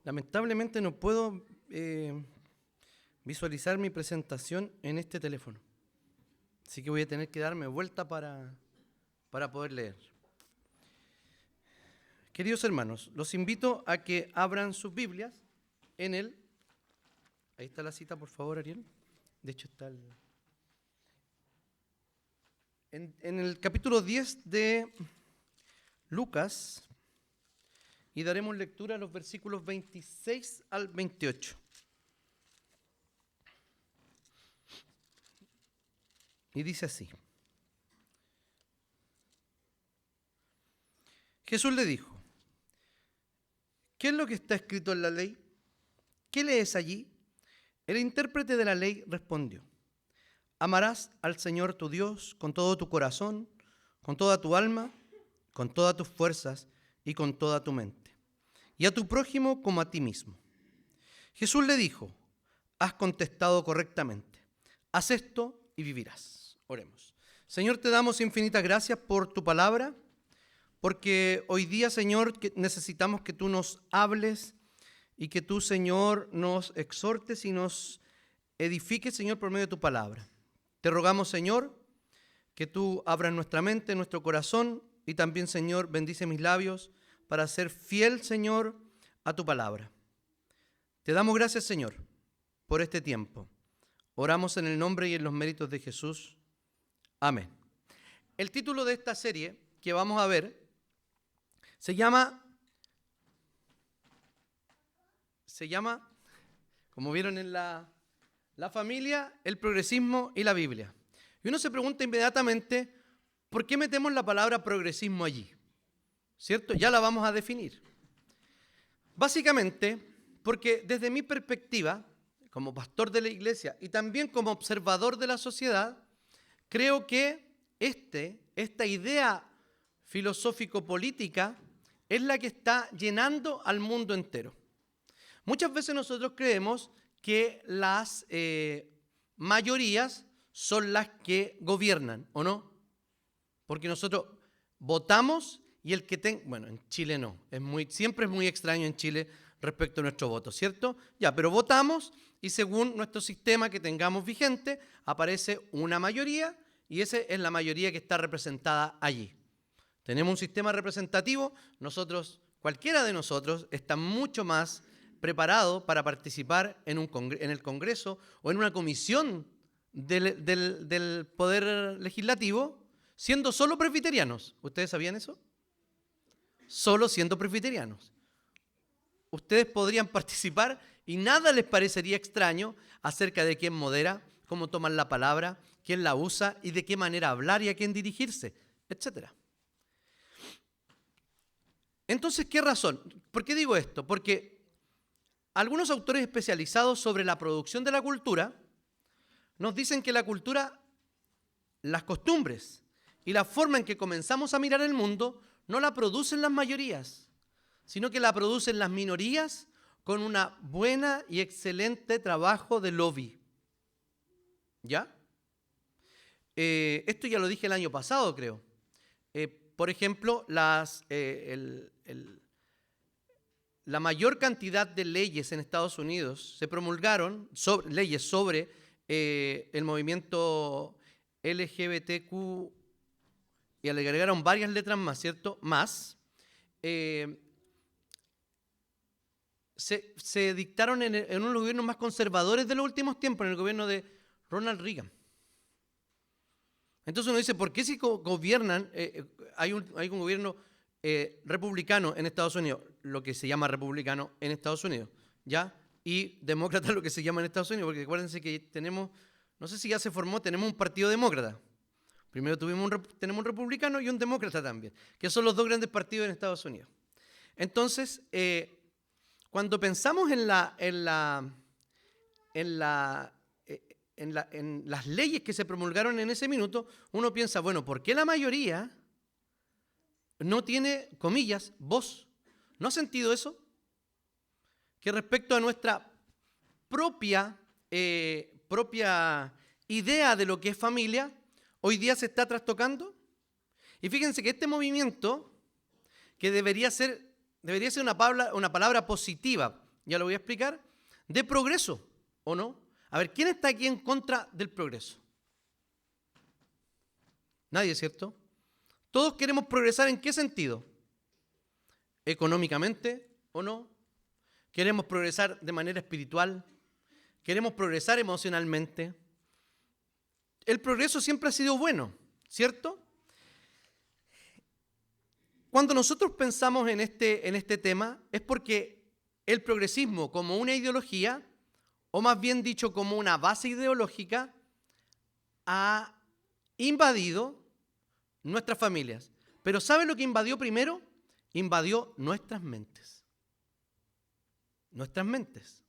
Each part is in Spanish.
Lamentablemente no puedo visualizar mi presentación en este teléfono. Así que voy a tener que darme vuelta para poder leer. Queridos hermanos, los invito a que abran sus Biblias en el... Ahí está la cita, por favor, Ariel. De hecho está en el capítulo 10 de Lucas, y daremos lectura a los versículos 26 al 28. Y dice así: Jesús le dijo: ¿qué es lo que está escrito en la ley? ¿Qué lees allí? El intérprete de la ley respondió: amarás al Señor tu Dios con todo tu corazón, con toda tu alma, con todas tus fuerzas y con toda tu mente, y a tu prójimo como a ti mismo. Jesús le dijo: has contestado correctamente. Haz esto y vivirás. Oremos. Señor, te damos infinitas gracias por tu palabra, porque hoy día, Señor, que necesitamos que tú nos hables y que tú, Señor, nos exhortes y nos edifiques, Señor, por medio de tu palabra. Te rogamos, Señor, que tú abras nuestra mente, nuestro corazón, y también, Señor, bendice mis labios para ser fiel, Señor, a tu palabra. Te damos gracias, Señor, por este tiempo. Oramos en el nombre y en los méritos de Jesús. Amén. El título de esta serie que vamos a ver se llama, como vieron en la familia, el progresismo y la Biblia. Y uno se pregunta inmediatamente, ¿por qué metemos la palabra progresismo allí? ¿Cierto? Ya la vamos a definir. Básicamente, porque desde mi perspectiva, como pastor de la iglesia y también como observador de la sociedad, creo que esta idea filosófico-política es la que está llenando al mundo entero. Muchas veces nosotros creemos que las mayorías son las que gobiernan, ¿o no? Porque nosotros votamos y el que tenga... Bueno, en Chile no. Siempre es muy extraño en Chile respecto a nuestro voto, ¿cierto? Ya, pero votamos y según nuestro sistema que tengamos vigente, aparece una mayoría y esa es la mayoría que está representada allí. Tenemos un sistema representativo, cualquiera de nosotros está mucho más preparado para participar en el Congreso o en una comisión del Poder Legislativo, siendo solo presbiterianos. ¿Ustedes sabían eso? Solo siendo presbiterianos. Ustedes podrían participar y nada les parecería extraño acerca de quién modera, cómo toman la palabra, quién la usa y de qué manera hablar y a quién dirigirse, etc. Entonces, ¿qué razón? ¿Por qué digo esto? Porque algunos autores especializados sobre la producción de la cultura nos dicen que la cultura, las costumbres y la forma en que comenzamos a mirar el mundo no la producen las mayorías, sino que la producen las minorías con una buena y excelente trabajo de lobby. ¿Ya? Esto ya lo dije el año pasado, creo. Por ejemplo, la mayor cantidad de leyes en Estados Unidos se promulgaron, leyes sobre el movimiento LGBTQ, y le agregaron varias letras más, ¿cierto? Más. Se dictaron en uno de los gobiernos más conservadores de los últimos tiempos, en el gobierno de Ronald Reagan. Entonces uno dice, ¿por qué si gobiernan, hay un gobierno republicano en Estados Unidos, lo que se llama republicano en Estados Unidos, ¿ya? Y demócrata lo que se llama en Estados Unidos, porque acuérdense que tenemos, no sé si ya se formó, tenemos un partido demócrata. Primero tenemos un republicano y un demócrata también, que son los dos grandes partidos en Estados Unidos. Entonces, cuando pensamos en las leyes que se promulgaron en ese minuto, uno piensa, bueno, ¿por qué la mayoría no tiene, comillas, voz? ¿No has sentido eso? Que respecto a nuestra propia idea de lo que es familia, hoy día se está trastocando. Y fíjense que este movimiento, que debería ser una palabra positiva, ya lo voy a explicar, de progreso, ¿o no? A ver, ¿quién está aquí en contra del progreso? Nadie, ¿cierto? Todos queremos progresar, ¿en qué sentido? ¿Económicamente o no? ¿Queremos progresar de manera espiritual? ¿Queremos progresar emocionalmente? El progreso siempre ha sido bueno, ¿cierto? Cuando nosotros pensamos en este tema es porque el progresismo como una ideología, o más bien dicho como una base ideológica, ha invadido nuestras familias. Pero ¿sabe lo que invadió primero? Invadió nuestras mentes. Nuestras mentes.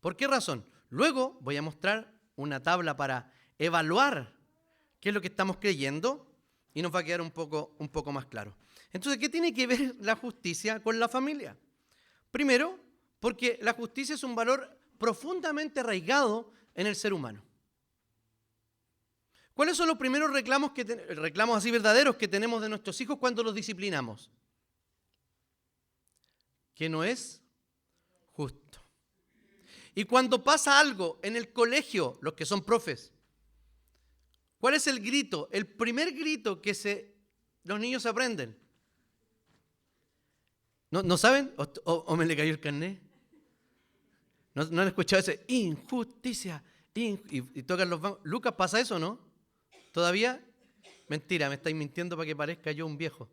¿Por qué razón? Luego voy a mostrar una tabla para evaluar qué es lo que estamos creyendo y nos va a quedar un poco más claro. Entonces, ¿qué tiene que ver la justicia con la familia? Primero, porque la justicia es un valor profundamente arraigado en el ser humano. ¿Cuáles son los primeros reclamos así verdaderos que tenemos de nuestros hijos cuando los disciplinamos? Que no es justo. Y cuando pasa algo en el colegio, los que son profes, ¿cuál es el grito? El primer grito que los niños aprenden. ¿No saben? ¿O me le cayó el carnet? ¿No han escuchado ese? Injusticia. Y tocan los bancos. Lucas, ¿pasa eso, no? ¿Todavía? Mentira, me estáis mintiendo para que parezca yo un viejo.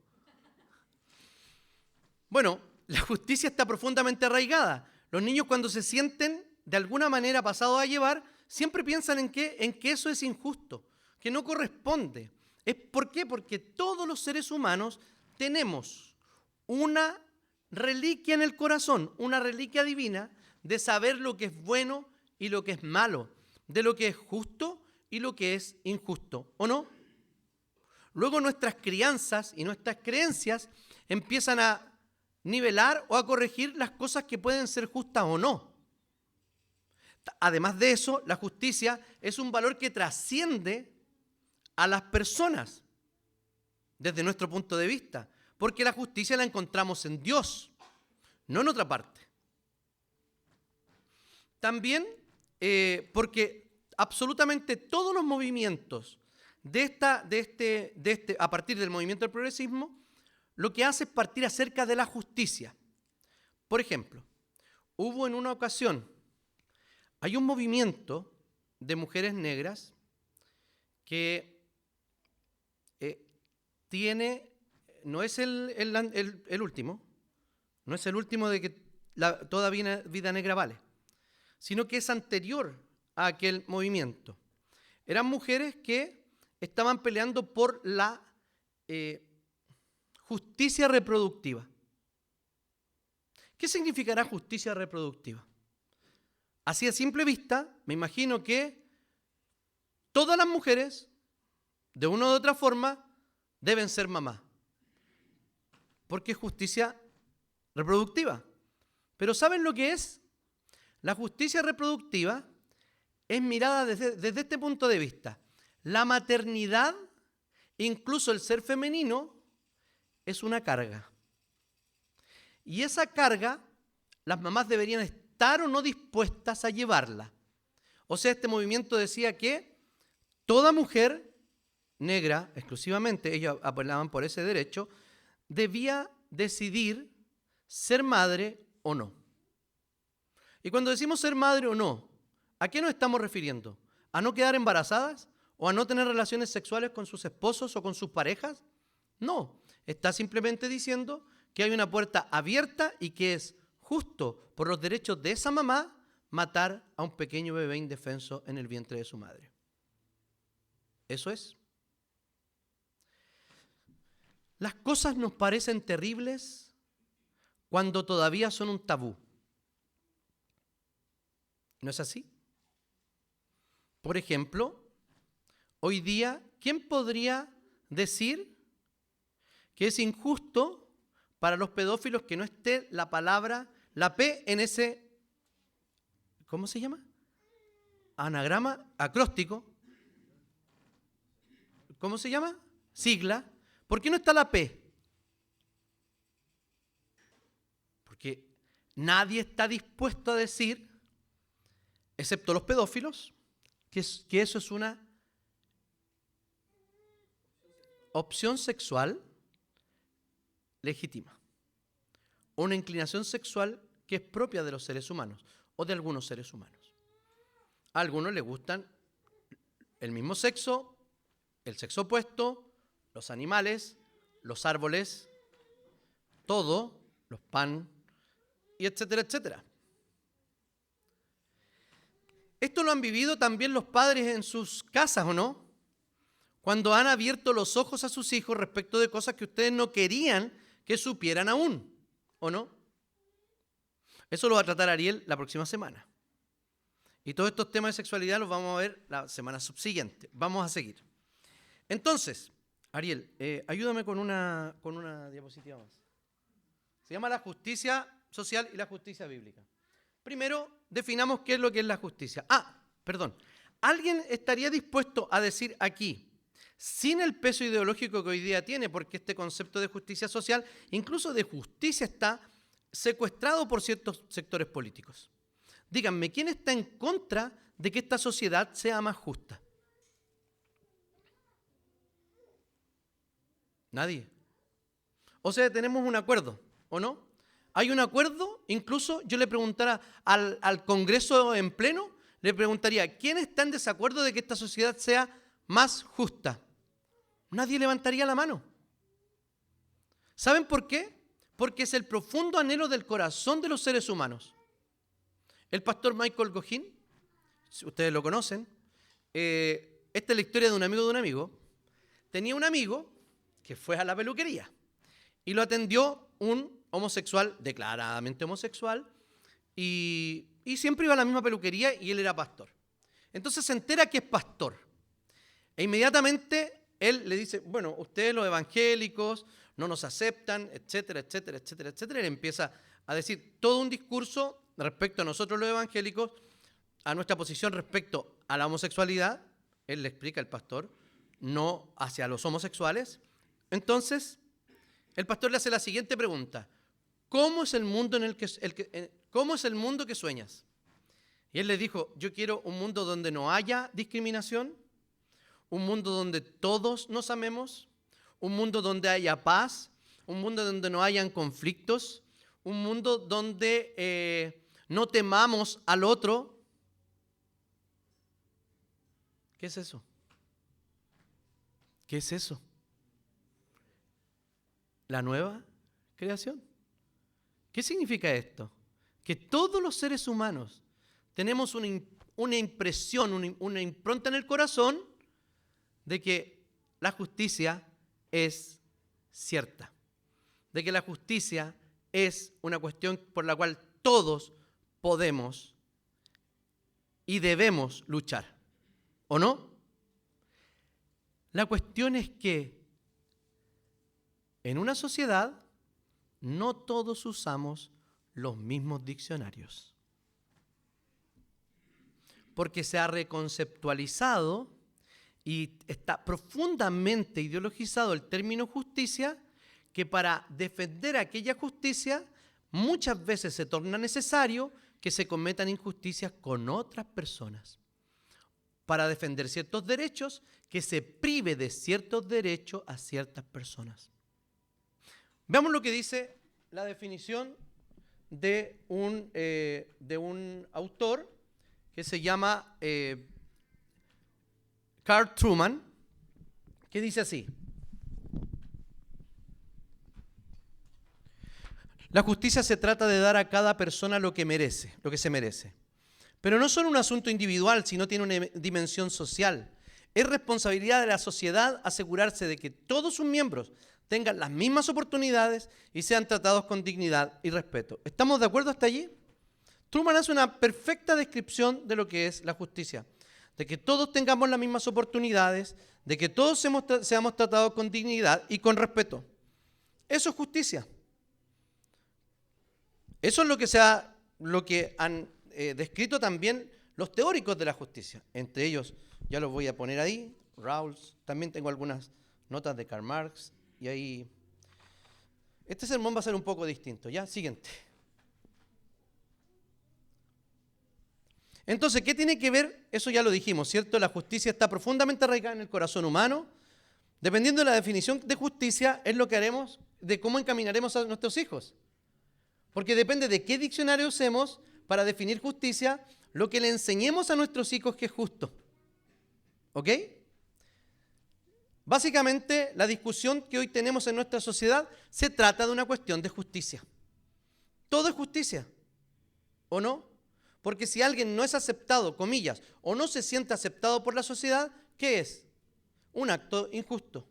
Bueno, la justicia está profundamente arraigada. Los niños cuando se sienten de alguna manera pasados a llevar, siempre piensan en que eso es injusto, que no corresponde. ¿Por qué? Porque todos los seres humanos tenemos una reliquia en el corazón, una reliquia divina de saber lo que es bueno y lo que es malo, de lo que es justo y lo que es injusto, ¿o no? Luego nuestras crianzas y nuestras creencias empiezan a nivelar o a corregir las cosas que pueden ser justas o no. Además de eso, la justicia es un valor que trasciende a las personas desde nuestro punto de vista, porque la justicia la encontramos en Dios, no en otra parte. También porque absolutamente todos los movimientos a partir del movimiento del progresismo, lo que hace es partir acerca de la justicia. Por ejemplo, hubo en una ocasión, hay un movimiento de mujeres negras que no es el último, no es el último de que toda vida negra vale, sino que es anterior a aquel movimiento. Eran mujeres que estaban peleando por la justicia reproductiva. ¿Qué significará justicia reproductiva? Así a simple vista, me imagino que todas las mujeres, de una u otra forma, deben ser mamá. Porque es justicia reproductiva. Pero ¿saben lo que es? La justicia reproductiva es mirada desde este punto de vista. La maternidad, incluso el ser femenino, es una carga. Y esa carga, las mamás deberían estar o no dispuestas a llevarla. O sea, este movimiento decía que toda mujer negra, exclusivamente, ellos apelaban por ese derecho, debía decidir ser madre o no. Y cuando decimos ser madre o no, ¿a qué nos estamos refiriendo? ¿A no quedar embarazadas? ¿O a no tener relaciones sexuales con sus esposos o con sus parejas? No, está simplemente diciendo que hay una puerta abierta y que es justo por los derechos de esa mamá matar a un pequeño bebé indefenso en el vientre de su madre. Eso es. Las cosas nos parecen terribles cuando todavía son un tabú. ¿No es así? Por ejemplo, hoy día, ¿quién podría decir que es injusto para los pedófilos que no esté la palabra, la P en ese, ¿cómo se llama? Anagrama, acróstico. ¿Cómo se llama? Sigla. ¿Por qué no está la P? Porque nadie está dispuesto a decir, excepto los pedófilos, que eso es una opción sexual legítima, una inclinación sexual que es propia de los seres humanos o de algunos seres humanos. A algunos les gustan el mismo sexo, el sexo opuesto, los animales, los árboles, todo, los pan, y etcétera, etcétera. Esto lo han vivido también los padres en sus casas, ¿o no? Cuando han abierto los ojos a sus hijos respecto de cosas que ustedes no querían que supieran aún, ¿o no? Eso lo va a tratar Ariel la próxima semana. Y todos estos temas de sexualidad los vamos a ver la semana subsiguiente. Vamos a seguir. Entonces, Ariel, ayúdame con una diapositiva más. Se llama la justicia social y la justicia bíblica. Primero, definamos qué es lo que es la justicia. ¿Alguien estaría dispuesto a decir aquí, sin el peso ideológico que hoy día tiene, porque este concepto de justicia social, incluso de justicia, está secuestrado por ciertos sectores políticos? Díganme, ¿quién está en contra de que esta sociedad sea más justa? Nadie. O sea, tenemos un acuerdo, ¿o no? Hay un acuerdo, incluso yo le preguntara al Congreso en pleno, le preguntaría, ¿quién está en desacuerdo de que esta sociedad sea más justa? Nadie levantaría la mano. ¿Saben por qué? Porque es el profundo anhelo del corazón de los seres humanos. El pastor Michael Gohin, si ustedes lo conocen, esta es la historia de un amigo, tenía un amigo que fue a la peluquería y lo atendió un homosexual, declaradamente homosexual, y siempre iba a la misma peluquería y él era pastor. Entonces se entera que es pastor e inmediatamente él le dice, bueno, ustedes los evangélicos no nos aceptan, etcétera, etcétera, etcétera, etcétera. Él empieza a decir todo un discurso respecto a nosotros los evangélicos, a nuestra posición respecto a la homosexualidad. Él le explica al pastor, no hacia los homosexuales. Entonces, el pastor le hace la siguiente pregunta: ¿cómo es el mundo cómo es el mundo que sueñas? Y él le dijo, yo quiero un mundo donde no haya discriminación, un mundo donde todos nos amemos, un mundo donde haya paz, un mundo donde no hayan conflictos, un mundo donde no temamos al otro. ¿Qué es eso? ¿Qué es eso? ¿La nueva creación? ¿Qué significa esto? Que todos los seres humanos tenemos una impresión, una impronta en el corazón de que la justicia es cierta, de que la justicia es una cuestión por la cual todos podemos y debemos luchar, ¿o no? La cuestión es que en una sociedad no todos usamos los mismos diccionarios, porque se ha reconceptualizado y está profundamente ideologizado el término justicia, que para defender aquella justicia muchas veces se torna necesario que se cometan injusticias con otras personas. Para defender ciertos derechos, que se prive de ciertos derechos a ciertas personas. Veamos lo que dice la definición de un autor que se llama Carl Trueman, que dice así: la justicia se trata de dar a cada persona lo que se merece. Pero no solo un asunto individual, sino tiene una dimensión social. Es responsabilidad de la sociedad asegurarse de que todos sus miembros tengan las mismas oportunidades y sean tratados con dignidad y respeto. ¿Estamos de acuerdo hasta allí? Truman hace una perfecta descripción de lo que es la justicia, de que todos tengamos las mismas oportunidades, de que todos seamos tratados con dignidad y con respeto. Eso es justicia. Eso es lo que han descrito también los teóricos de la justicia. Entre ellos, ya los voy a poner ahí, Rawls, también tengo algunas notas de Karl Marx, y ahí... Este sermón va a ser un poco distinto, ¿ya? Siguiente. Entonces, ¿qué tiene que ver? Eso ya lo dijimos, ¿cierto? La justicia está profundamente arraigada en el corazón humano. Dependiendo de la definición de justicia, es lo que haremos, de cómo encaminaremos a nuestros hijos. Porque depende de qué diccionario usemos para definir justicia, lo que le enseñemos a nuestros hijos que es justo. ¿Ok? Básicamente, la discusión que hoy tenemos en nuestra sociedad se trata de una cuestión de justicia. Todo es justicia, ¿o no? Porque si alguien no es aceptado, comillas, o no se siente aceptado por la sociedad, ¿qué es? Un acto injusto.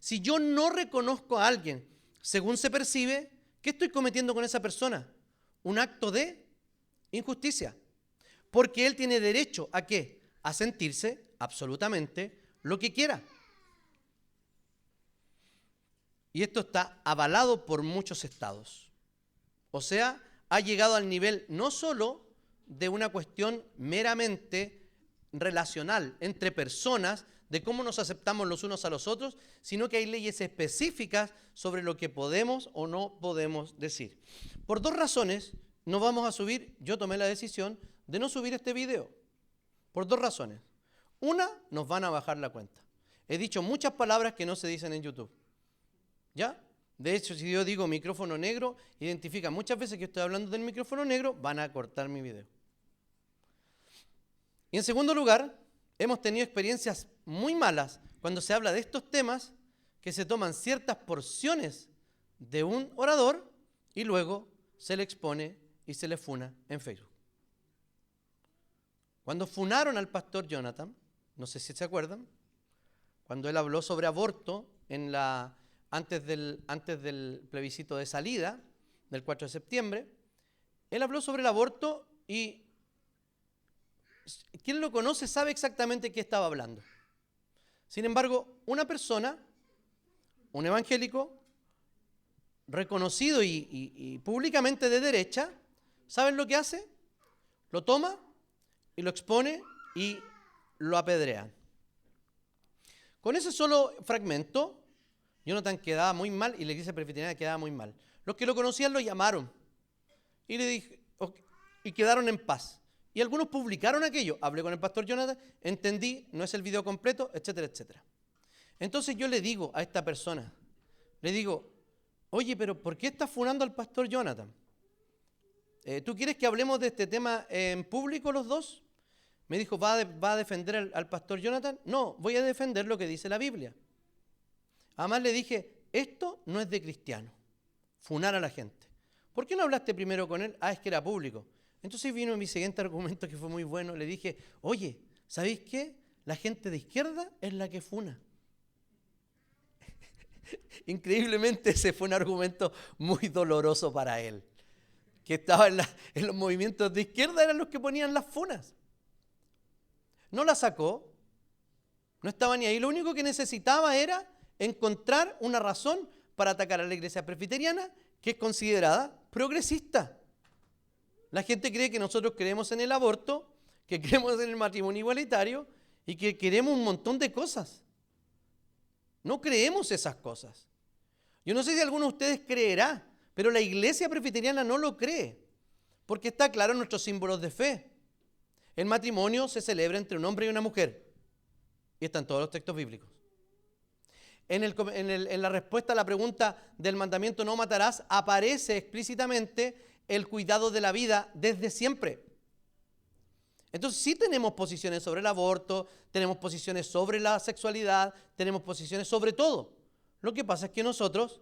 Si yo no reconozco a alguien según se percibe, ¿qué estoy cometiendo con esa persona? Un acto de injusticia. Porque él tiene derecho ¿a qué? A sentirse absolutamente lo que quiera. Y esto está avalado por muchos estados. O sea, ha llegado al nivel no solo de una cuestión meramente relacional entre personas, de cómo nos aceptamos los unos a los otros, sino que hay leyes específicas sobre lo que podemos o no podemos decir. Por dos razones no vamos a subir, yo tomé la decisión de no subir este video. Por dos razones. Una, nos van a bajar la cuenta. He dicho muchas palabras que no se dicen en YouTube. ¿Ya? De hecho, si yo digo micrófono negro, identifica muchas veces que estoy hablando del micrófono negro, van a cortar mi video. Y en segundo lugar, hemos tenido experiencias muy malas cuando se habla de estos temas, que se toman ciertas porciones de un orador y luego se le expone y se le funa en Facebook. Cuando funaron al pastor Jonathan, no sé si se acuerdan, cuando él habló sobre aborto antes del plebiscito de salida, del 4 de septiembre, él habló sobre el aborto y quien lo conoce sabe exactamente qué estaba hablando. Sin embargo, una persona, un evangélico, reconocido y públicamente de derecha, ¿saben lo que hace? Lo toma y lo expone y lo apedrean. Con ese solo fragmento, Jonathan quedaba muy mal y la iglesia presbiteriana quedaba muy mal. Los que lo conocían lo llamaron y le dije, y quedaron en paz. Y algunos publicaron aquello. Hablé con el pastor Jonathan, entendí, no es el video completo, etcétera, etcétera. Entonces yo le digo a esta persona, le digo, oye, pero ¿por qué estás funando al pastor Jonathan? ¿Tú quieres que hablemos de este tema en público los dos? Me dijo, ¿va a defender al pastor Jonathan? No, voy a defender lo que dice la Biblia. Además le dije, esto no es de cristiano, funar a la gente. ¿Por qué no hablaste primero con él? Es que era público. Entonces vino mi siguiente argumento que fue muy bueno. Le dije, oye, ¿sabéis qué? La gente de izquierda es la que funa. Increíblemente ese fue un argumento muy doloroso para él. Que estaba en los movimientos de izquierda eran los que ponían las funas. No la sacó, no estaba ni ahí. Lo único que necesitaba era encontrar una razón para atacar a la iglesia presbiteriana, que es considerada progresista. La gente cree que nosotros creemos en el aborto, que creemos en el matrimonio igualitario y que queremos un montón de cosas. No creemos esas cosas. Yo no sé si alguno de ustedes creerá, pero la iglesia presbiteriana no lo cree, porque está claro en nuestros símbolos de fe. El matrimonio se celebra entre un hombre y una mujer, y están todos los textos bíblicos. En la respuesta a la pregunta del mandamiento no matarás, aparece explícitamente el cuidado de la vida desde siempre. Entonces sí tenemos posiciones sobre el aborto, tenemos posiciones sobre la sexualidad, tenemos posiciones sobre todo. Lo que pasa es que nosotros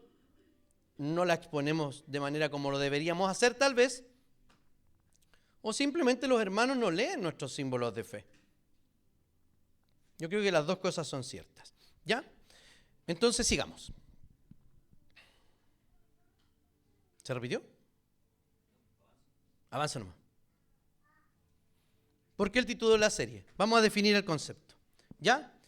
no la exponemos de manera como lo deberíamos hacer tal vez, o simplemente los hermanos no leen nuestros símbolos de fe. Yo creo que las dos cosas son ciertas. ¿Ya? Entonces sigamos. ¿Se repitió? Avanza nomás. ¿Por qué el título de la serie? Vamos a definir el concepto. ¿Ya?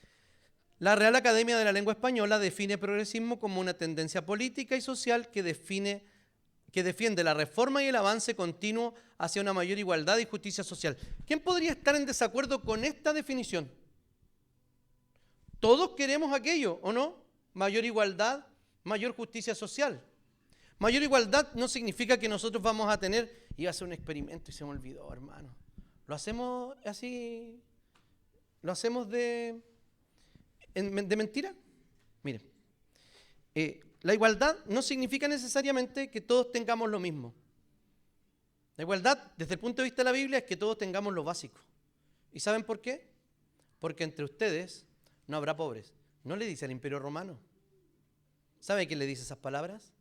La Real Academia de la Lengua Española define progresismo como una tendencia política y social que defiende la reforma y el avance continuo hacia una mayor igualdad y justicia social. ¿Quién podría estar en desacuerdo con esta definición? Todos queremos aquello, ¿o no? Mayor igualdad, mayor justicia social. Mayor igualdad no significa que nosotros vamos a tener, iba a ser un experimento y se me olvidó, hermano. ¿Lo hacemos así? ¿Lo hacemos de mentira? Miren, la igualdad no significa necesariamente que todos tengamos lo mismo. La igualdad, desde el punto de vista de la Biblia, es que todos tengamos lo básico. ¿Y saben por qué? Porque entre ustedes no habrá pobres. No le dice al Imperio Romano. ¿Sabe quién le dice esas palabras?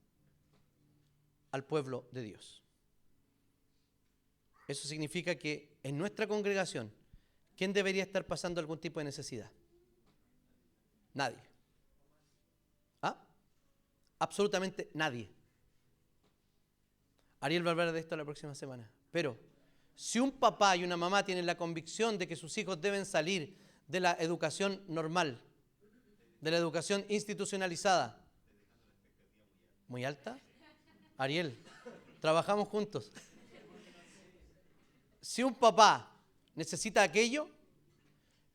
Al pueblo de Dios. Eso significa que en nuestra congregación, ¿quién debería estar pasando algún tipo de necesidad? Nadie. ¿Ah? Absolutamente nadie. Ariel va a hablar de esto la próxima semana. Pero si un papá y una mamá tienen la convicción de que sus hijos deben salir de la educación normal, de la educación institucionalizada, ¿muy alta? Ariel, trabajamos juntos. Si un papá necesita aquello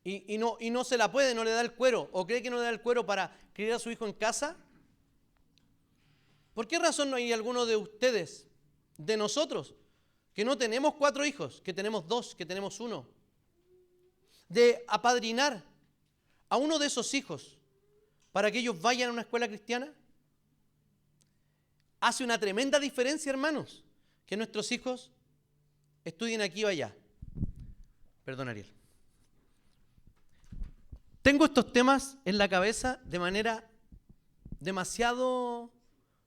y no se la puede, no le da el cuero, o cree que no le da el cuero para criar a su hijo en casa, ¿por qué razón no hay alguno de ustedes, de nosotros, que no tenemos 4 hijos, que tenemos 2, que tenemos 1, de apadrinar a uno de esos hijos para que ellos vayan a una escuela cristiana? Hace una tremenda diferencia, hermanos, que nuestros hijos estudien aquí o allá. Perdón, Ariel. Tengo estos temas en la cabeza de manera demasiado,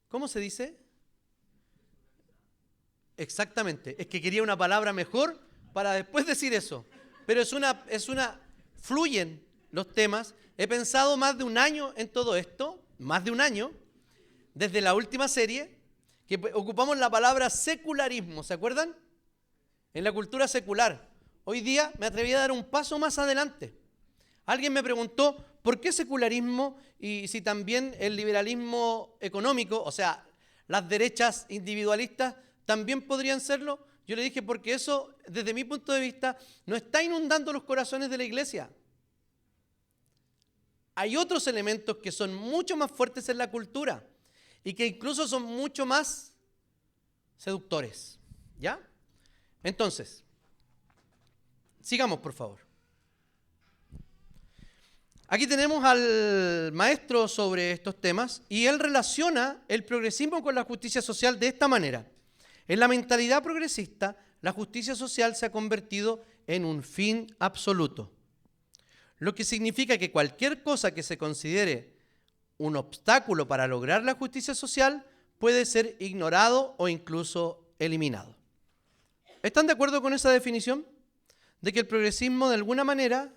¿cómo se dice? Exactamente, es que quería una palabra mejor para después decir eso, pero fluyen los temas. He pensado más de un año en todo esto, más de un año, desde la última serie, que ocupamos la palabra secularismo, ¿se acuerdan? En la cultura secular. Hoy día me atreví a dar un paso más adelante. Alguien me preguntó, ¿por qué secularismo y si también el liberalismo económico, o sea, las derechas individualistas, también podrían serlo? Yo le dije, porque eso, desde mi punto de vista, no está inundando los corazones de la iglesia. Hay otros elementos que son mucho más fuertes en la cultura y que incluso son mucho más seductores. ¿Ya? Entonces, sigamos, por favor. Aquí tenemos al maestro sobre estos temas y él relaciona el progresismo con la justicia social de esta manera. En la mentalidad progresista, la justicia social se ha convertido en un fin absoluto, lo que significa que cualquier cosa que se considere un obstáculo para lograr la justicia social puede ser ignorado o incluso eliminado. ¿Están de acuerdo con esa definición? De que el progresismo de alguna manera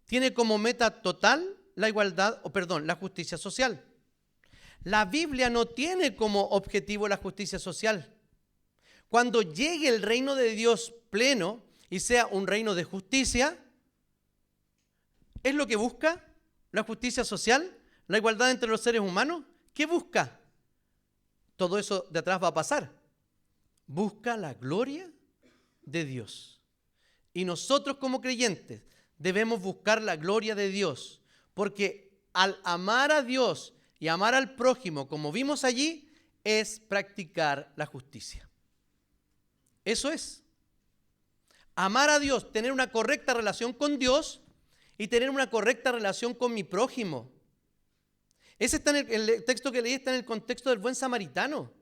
tiene como meta total la justicia social. La Biblia no tiene como objetivo la justicia social. Cuando llegue el reino de Dios pleno y sea un reino de justicia, ¿es lo que busca la justicia social? ¿La igualdad entre los seres humanos? ¿Qué busca? Todo eso de atrás va a pasar. Busca la gloria de Dios. Y nosotros como creyentes debemos buscar la gloria de Dios, porque al amar a Dios y amar al prójimo, como vimos allí, es practicar la justicia. Eso es. Amar a Dios, tener una correcta relación con Dios y tener una correcta relación con mi prójimo. Ese está en el texto que leí, está en el contexto del buen samaritano.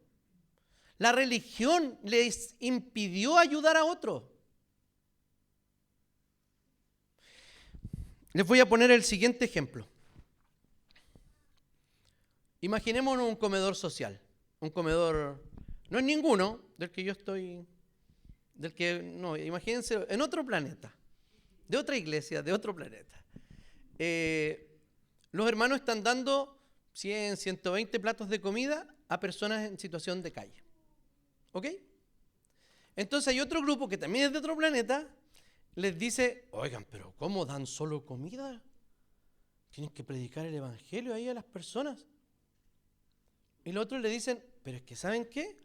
La religión les impidió ayudar a otro. Les voy a poner el siguiente ejemplo. Imaginémonos un comedor social. Un comedor, no es ninguno del que yo estoy, imagínense en otro planeta, de otra iglesia, de otro planeta. Los hermanos están dando 100, 120 platos de comida a personas en situación de calle. ¿Ok? Entonces hay otro grupo que también es de otro planeta, les dice, oigan, pero ¿cómo dan solo comida? Tienen que predicar el evangelio ahí a las personas. Y los otros le dicen, pero es que ¿saben qué?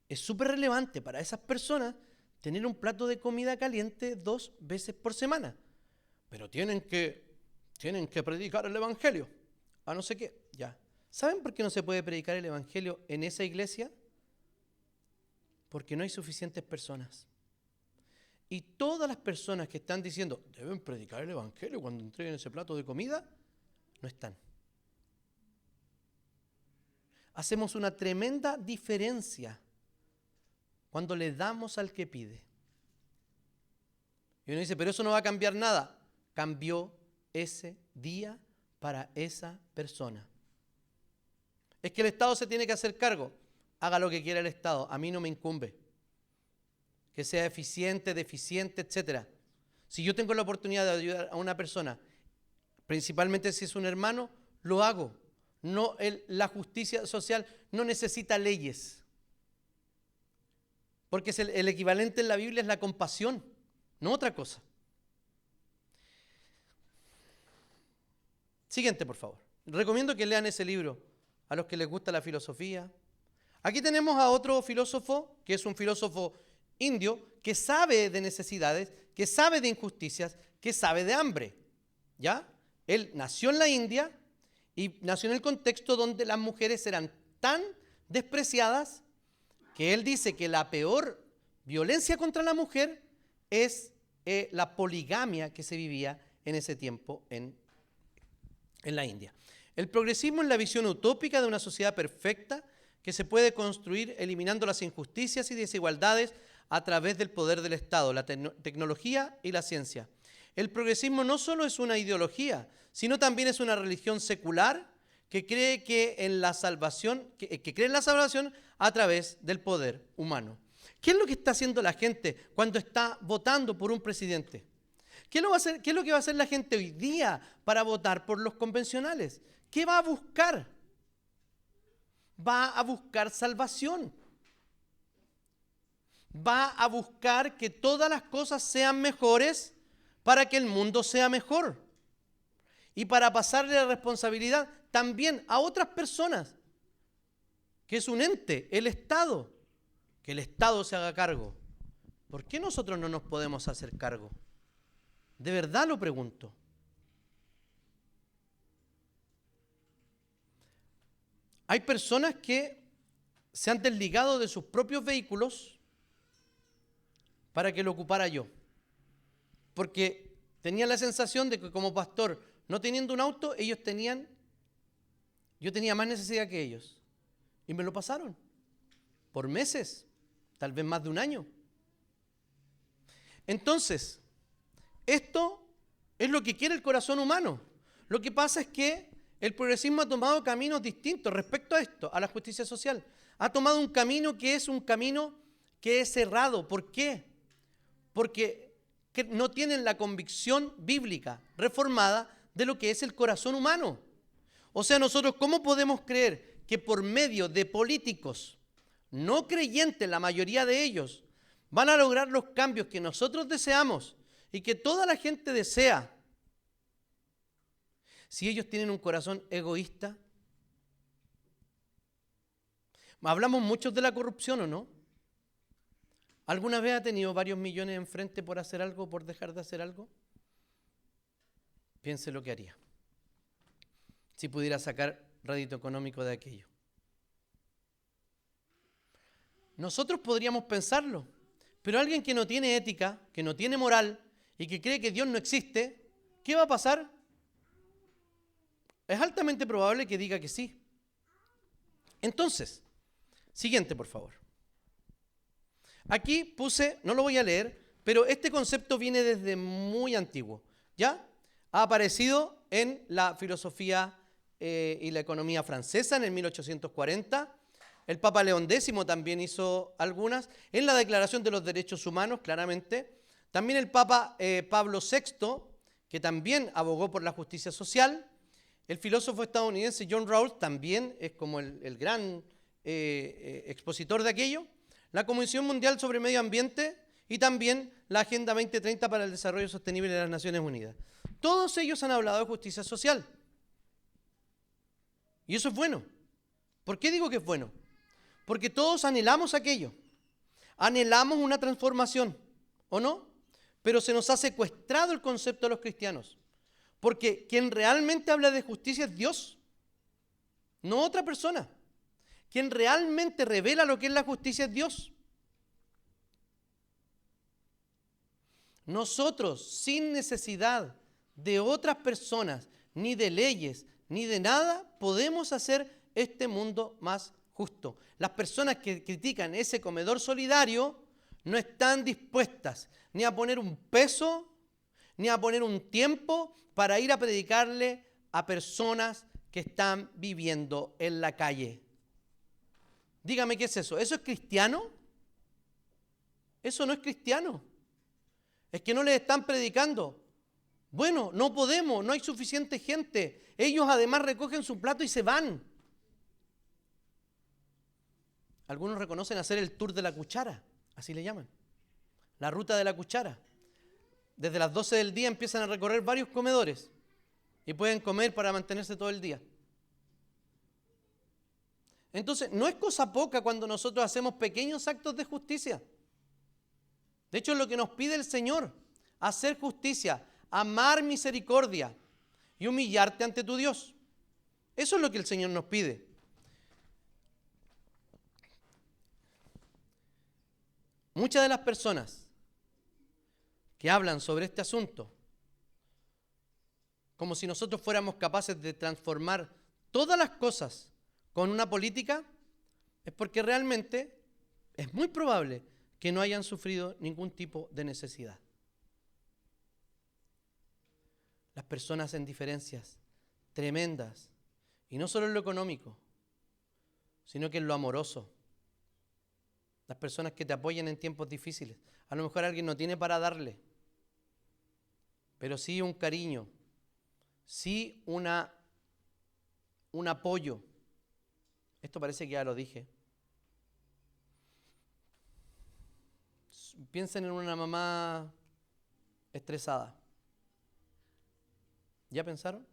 Es súper relevante para esas personas tener un plato de comida caliente 2 veces por semana. Pero tienen que predicar el evangelio. A no sé qué, ya. ¿Saben por qué no se puede predicar el evangelio en esa iglesia? Porque no hay suficientes personas. Y todas las personas que están diciendo, deben predicar el evangelio cuando entreguen ese plato de comida, no están. Hacemos una tremenda diferencia cuando le damos al que pide. Y uno dice, pero eso no va a cambiar nada. Cambió ese día para esa persona. Es que el Estado se tiene que hacer cargo. Haga lo que quiera el Estado, a mí no me incumbe. Que sea eficiente, deficiente, etc. Si yo tengo la oportunidad de ayudar a una persona, principalmente si es un hermano, lo hago. No, la justicia social no necesita leyes. Porque el equivalente en la Biblia es la compasión, no otra cosa. Siguiente, por favor. Recomiendo que lean ese libro a los que les gusta la filosofía. Aquí tenemos a otro filósofo, que es un filósofo indio, que sabe de necesidades, que sabe de injusticias, que sabe de hambre. ¿Ya? Él nació en la India y nació en el contexto donde las mujeres eran tan despreciadas que él dice que la peor violencia contra la mujer es la poligamia que se vivía en ese tiempo en la India. El progresismo es la visión utópica de una sociedad perfecta que se puede construir eliminando las injusticias y desigualdades a través del poder del Estado, la tecnología y la ciencia. El progresismo no solo es una ideología, sino también es una religión secular que cree en la salvación a través del poder humano. ¿Qué es lo que está haciendo la gente cuando está votando por un presidente? ¿Qué es lo que va a hacer la gente hoy día para votar por los convencionales? ¿Qué va a buscar? Va a buscar salvación. Va a buscar que todas las cosas sean mejores para que el mundo sea mejor. Y para pasarle la responsabilidad también a otras personas, que es un ente, el Estado, que el Estado se haga cargo. ¿Por qué nosotros no nos podemos hacer cargo? De verdad lo pregunto. Hay personas que se han desligado de sus propios vehículos para que lo ocupara yo. Porque tenían la sensación de que como pastor, no teniendo un auto, yo tenía más necesidad que ellos. Y me lo pasaron. Por meses, tal vez más de un año. Entonces, esto es lo que quiere el corazón humano. Lo que pasa es que el progresismo ha tomado caminos distintos respecto a esto, a la justicia social. Ha tomado un camino que es cerrado. ¿Por qué? Porque no tienen la convicción bíblica reformada de lo que es el corazón humano. O sea, nosotros, ¿cómo podemos creer que por medio de políticos no creyentes, la mayoría de ellos, van a lograr los cambios que nosotros deseamos y que toda la gente desea, si ellos tienen un corazón egoísta? Hablamos mucho de la corrupción, ¿o no? ¿Alguna vez ha tenido varios millones enfrente por hacer algo, por dejar de hacer algo? Piense lo que haría si pudiera sacar rédito económico de aquello. Nosotros podríamos pensarlo, pero alguien que no tiene ética, que no tiene moral y que cree que Dios no existe, ¿qué va a pasar? Es altamente probable que diga que sí. Entonces, siguiente, por favor. Aquí puse, no lo voy a leer, pero este concepto viene desde muy antiguo, ¿ya? Ha aparecido en la filosofía y la economía francesa en el 1840. El Papa León X también hizo algunas. En la Declaración de los Derechos Humanos, claramente. También el Papa Pablo VI, que también abogó por la justicia social. El filósofo estadounidense John Rawls también es como el gran expositor de aquello. La Comisión Mundial sobre Medio Ambiente y también la Agenda 2030 para el Desarrollo Sostenible de las Naciones Unidas. Todos ellos han hablado de justicia social. Y eso es bueno. ¿Por qué digo que es bueno? Porque todos anhelamos aquello. Anhelamos una transformación, ¿o no? Pero se nos ha secuestrado el concepto de los cristianos. Porque quien realmente habla de justicia es Dios, no otra persona. Quien realmente revela lo que es la justicia es Dios. nosotros, sin necesidad de otras personas, ni de leyes, ni de nada, podemos hacer este mundo más justo. Las personas que critican ese comedor solidario no están dispuestas ni a poner un peso, ni a poner un tiempo para ir a predicarle a personas que están viviendo en la calle. Dígame, ¿qué es eso? ¿Eso es cristiano? Eso no es cristiano. Es que no les están predicando. Bueno, no podemos, no hay suficiente gente. Ellos además recogen su plato y se van. Algunos reconocen hacer el tour de la cuchara, así le llaman. La ruta de la cuchara. Desde las 12 del día empiezan a recorrer varios comedores y pueden comer para mantenerse todo el día. Entonces, no es cosa poca cuando nosotros hacemos pequeños actos de justicia. De hecho, es lo que nos pide el Señor, hacer justicia, amar misericordia y humillarte ante tu Dios. Eso es lo que el Señor nos pide. Muchas de las personas que hablan sobre este asunto, como si nosotros fuéramos capaces de transformar todas las cosas con una política, es porque realmente es muy probable que no hayan sufrido ningún tipo de necesidad. Las personas en diferencias tremendas, y no solo en lo económico, sino que en lo amoroso. Las personas que te apoyan en tiempos difíciles. A lo mejor alguien no tiene para darle, pero sí un cariño, sí un apoyo. Esto parece que ya lo dije. Piensen en una mamá estresada. ¿Ya pensaron?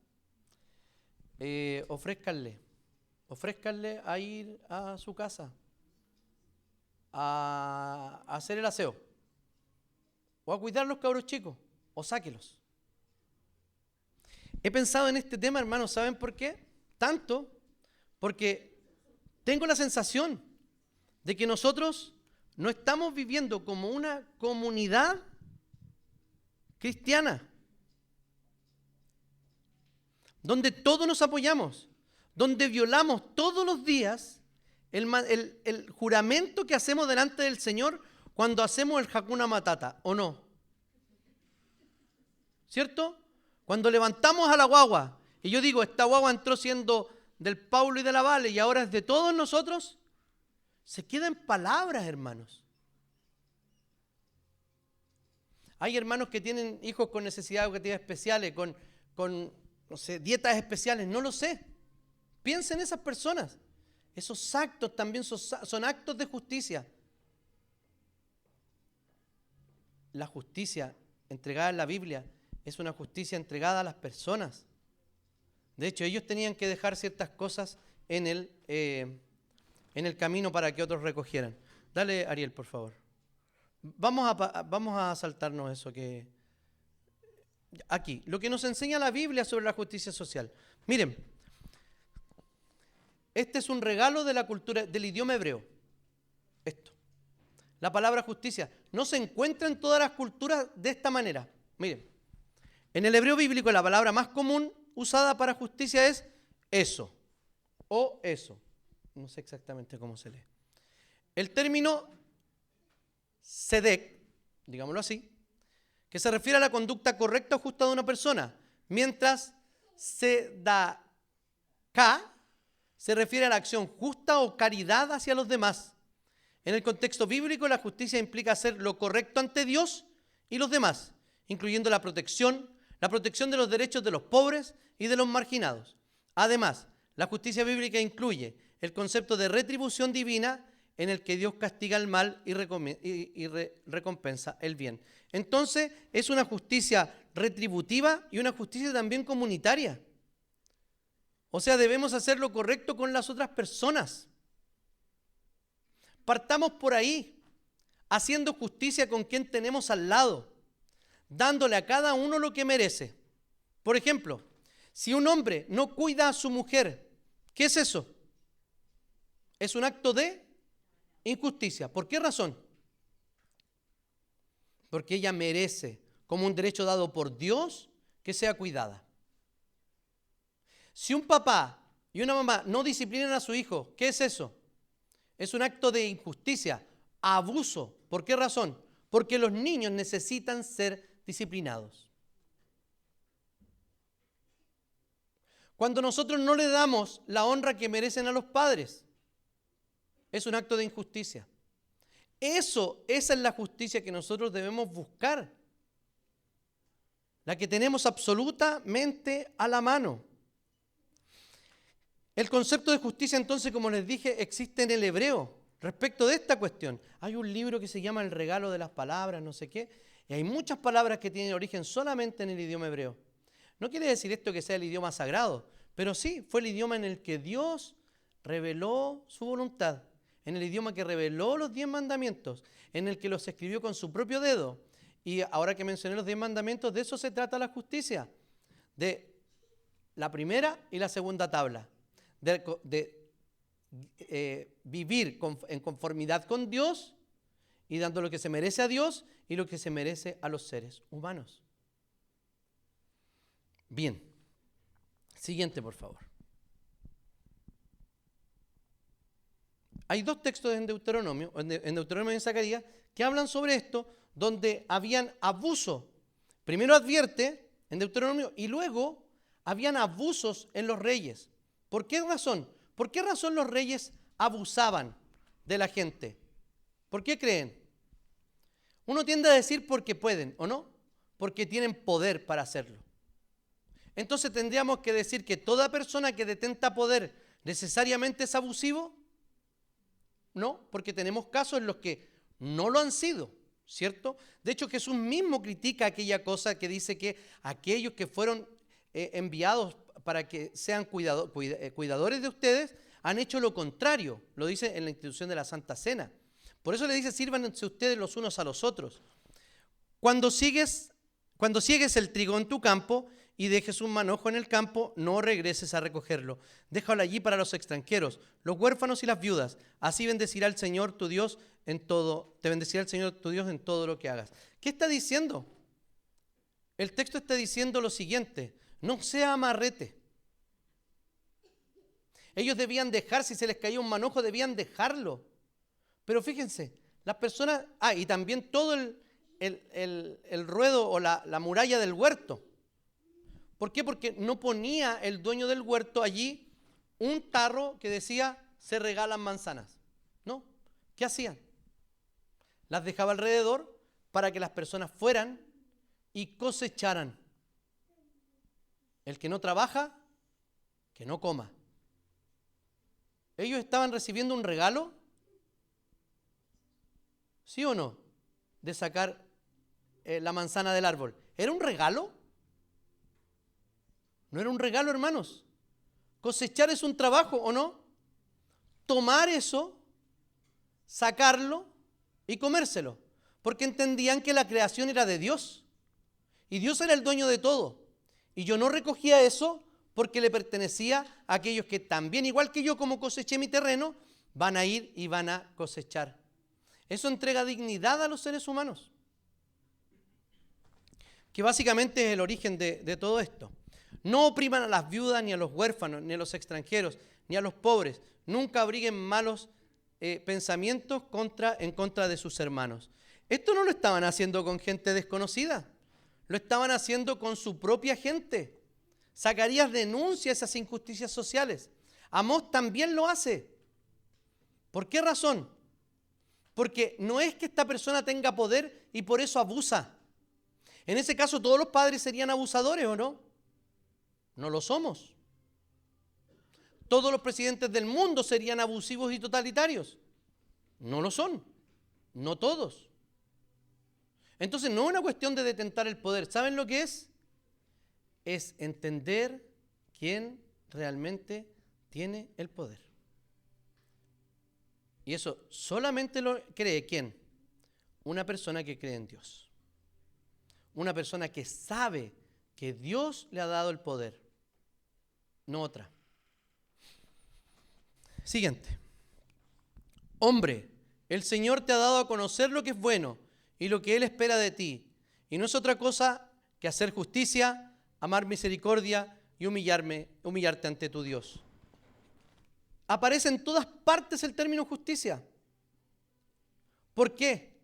Ofrézcanle a ir a su casa, a hacer el aseo, o a cuidar a los cabros chicos, o sáquelos. He pensado en este tema, hermanos, ¿saben por qué? Tanto porque tengo la sensación de que nosotros no estamos viviendo como una comunidad cristiana, donde todos nos apoyamos, donde violamos todos los días el juramento que hacemos delante del Señor cuando hacemos el Hakuna Matata, ¿o no? ¿Cierto? Cuando levantamos a la guagua, y yo digo, esta guagua entró siendo del Paulo y de la Vale y ahora es de todos nosotros, se queda en palabras, hermanos. Hay hermanos que tienen hijos con necesidades educativas especiales, con no sé, dietas especiales, no lo sé. Piensen en esas personas. Esos actos también son actos de justicia. La justicia entregada en la Biblia es una justicia entregada a las personas. De hecho, ellos tenían que dejar ciertas cosas en el camino para que otros recogieran. Dale, Ariel, por favor. Vamos a saltarnos eso que... Aquí, lo que nos enseña la Biblia sobre la justicia social. Miren, este es un regalo de la cultura, del idioma hebreo. Esto. La palabra justicia no se encuentra en todas las culturas de esta manera. Miren, en el hebreo bíblico la palabra más común usada para justicia es eso o eso. No sé exactamente cómo se lee. El término sedek, digámoslo así, que se refiere a la conducta correcta o justa de una persona, mientras sedaka se refiere a la acción justa o caridad hacia los demás. En el contexto bíblico, la justicia implica hacer lo correcto ante Dios y los demás, incluyendo la protección de los derechos de los pobres y de los marginados. Además, la justicia bíblica incluye el concepto de retribución divina, en el que Dios castiga el mal y recompensa el bien. Entonces, es una justicia retributiva y una justicia también comunitaria. O sea, debemos hacer lo correcto con las otras personas. Partamos por ahí, haciendo justicia con quien tenemos al lado, dándole a cada uno lo que merece. Por ejemplo, si un hombre no cuida a su mujer, ¿qué es eso? Es un acto de injusticia. ¿Por qué razón? porque ella merece, como un derecho dado por Dios, que sea cuidada. Si un papá y una mamá no disciplinan a su hijo, ¿qué es eso? Es un acto de injusticia, abuso. ¿Por qué razón? Porque los niños necesitan ser disciplinados. Cuando nosotros no le damos la honra que merecen a los padres, es un acto de injusticia. Esa es la justicia que nosotros debemos buscar, la que tenemos absolutamente a la mano. El concepto de justicia, entonces, como les dije, existe en el hebreo. Respecto de esta cuestión, hay un libro que se llama El regalo de las palabras, no sé qué, y hay muchas palabras que tienen origen solamente en el idioma hebreo. No quiere decir esto que sea el idioma sagrado, pero sí, fue el idioma en el que Dios reveló su voluntad, en el idioma que reveló los 10 mandamientos, en el que los escribió con su propio dedo. Y ahora que mencioné los 10 mandamientos, de eso se trata la justicia, de la primera y la segunda tabla, de vivir en conformidad con Dios y dando lo que se merece a Dios y lo que se merece a los seres humanos. Bien, siguiente por favor. Hay 2 textos en Deuteronomio y en Zacarías que hablan sobre esto, donde habían abuso. Primero advierte en Deuteronomio y luego habían abusos en los reyes. ¿Por qué razón? ¿Por qué razón los reyes abusaban de la gente? ¿Por qué creen? Uno tiende a decir porque pueden, ¿o no? Porque tienen poder para hacerlo. Entonces tendríamos que decir que toda persona que detenta poder necesariamente es abusivo. No, porque tenemos casos en los que no lo han sido, ¿cierto? De hecho, Jesús mismo critica aquella cosa que dice que aquellos que fueron enviados para que sean cuidadores de ustedes han hecho lo contrario. Lo dice en la institución de la Santa Cena. Por eso le dice, sírvanse ustedes los unos a los otros. Cuando sigues el trigo en tu campo y dejes un manojo en el campo, no regreses a recogerlo. Déjalo allí para los extranjeros, los huérfanos y las viudas. Así bendecirá el Señor tu Dios en todo, te bendecirá el Señor tu Dios en todo lo que hagas. ¿Qué está diciendo? El texto está diciendo lo siguiente: no sea amarrete. Ellos debían dejar, si se les caía un manojo, debían dejarlo. Pero fíjense, las personas, y también todo el ruedo o la muralla del huerto. ¿Por qué? Porque no ponía el dueño del huerto allí un tarro que decía, se regalan manzanas. ¿No? ¿Qué hacían? Las dejaba alrededor para que las personas fueran y cosecharan. El que no trabaja, que no coma. ¿Ellos estaban recibiendo un regalo? ¿Sí o no? De sacar la manzana del árbol. ¿Era un regalo? No era un regalo, hermanos. Cosechar es un trabajo, ¿o no? Tomar eso, sacarlo y comérselo. Porque entendían que la creación era de Dios. Y Dios era el dueño de todo. Y yo no recogía eso porque le pertenecía a aquellos que también, igual que yo, como coseché mi terreno, van a ir y van a cosechar. Eso entrega dignidad a los seres humanos, que básicamente es el origen de todo esto. No opriman a las viudas, ni a los huérfanos, ni a los extranjeros, ni a los pobres. Nunca abriguen malos pensamientos en contra de sus hermanos. Esto no lo estaban haciendo con gente desconocida, lo estaban haciendo con su propia gente. Zacarías denuncia esas injusticias sociales. Amós también lo hace. ¿Por qué razón? Porque no es que esta persona tenga poder y por eso abusa. En ese caso, todos los padres serían abusadores, ¿o no? No lo somos. Todos los presidentes del mundo serían abusivos y totalitarios. No lo son. No todos. Entonces, no es una cuestión de detentar el poder. ¿Saben lo que es? Es entender quién realmente tiene el poder. Y eso solamente lo cree ¿quién? Una persona que cree en Dios. Una persona que sabe que Dios le ha dado el poder, no otra. Siguiente. Hombre, el Señor te ha dado a conocer lo que es bueno y lo que Él espera de ti. Y no es otra cosa que hacer justicia, amar misericordia y humillarte ante tu Dios. Aparece en todas partes el término justicia. ¿Por qué?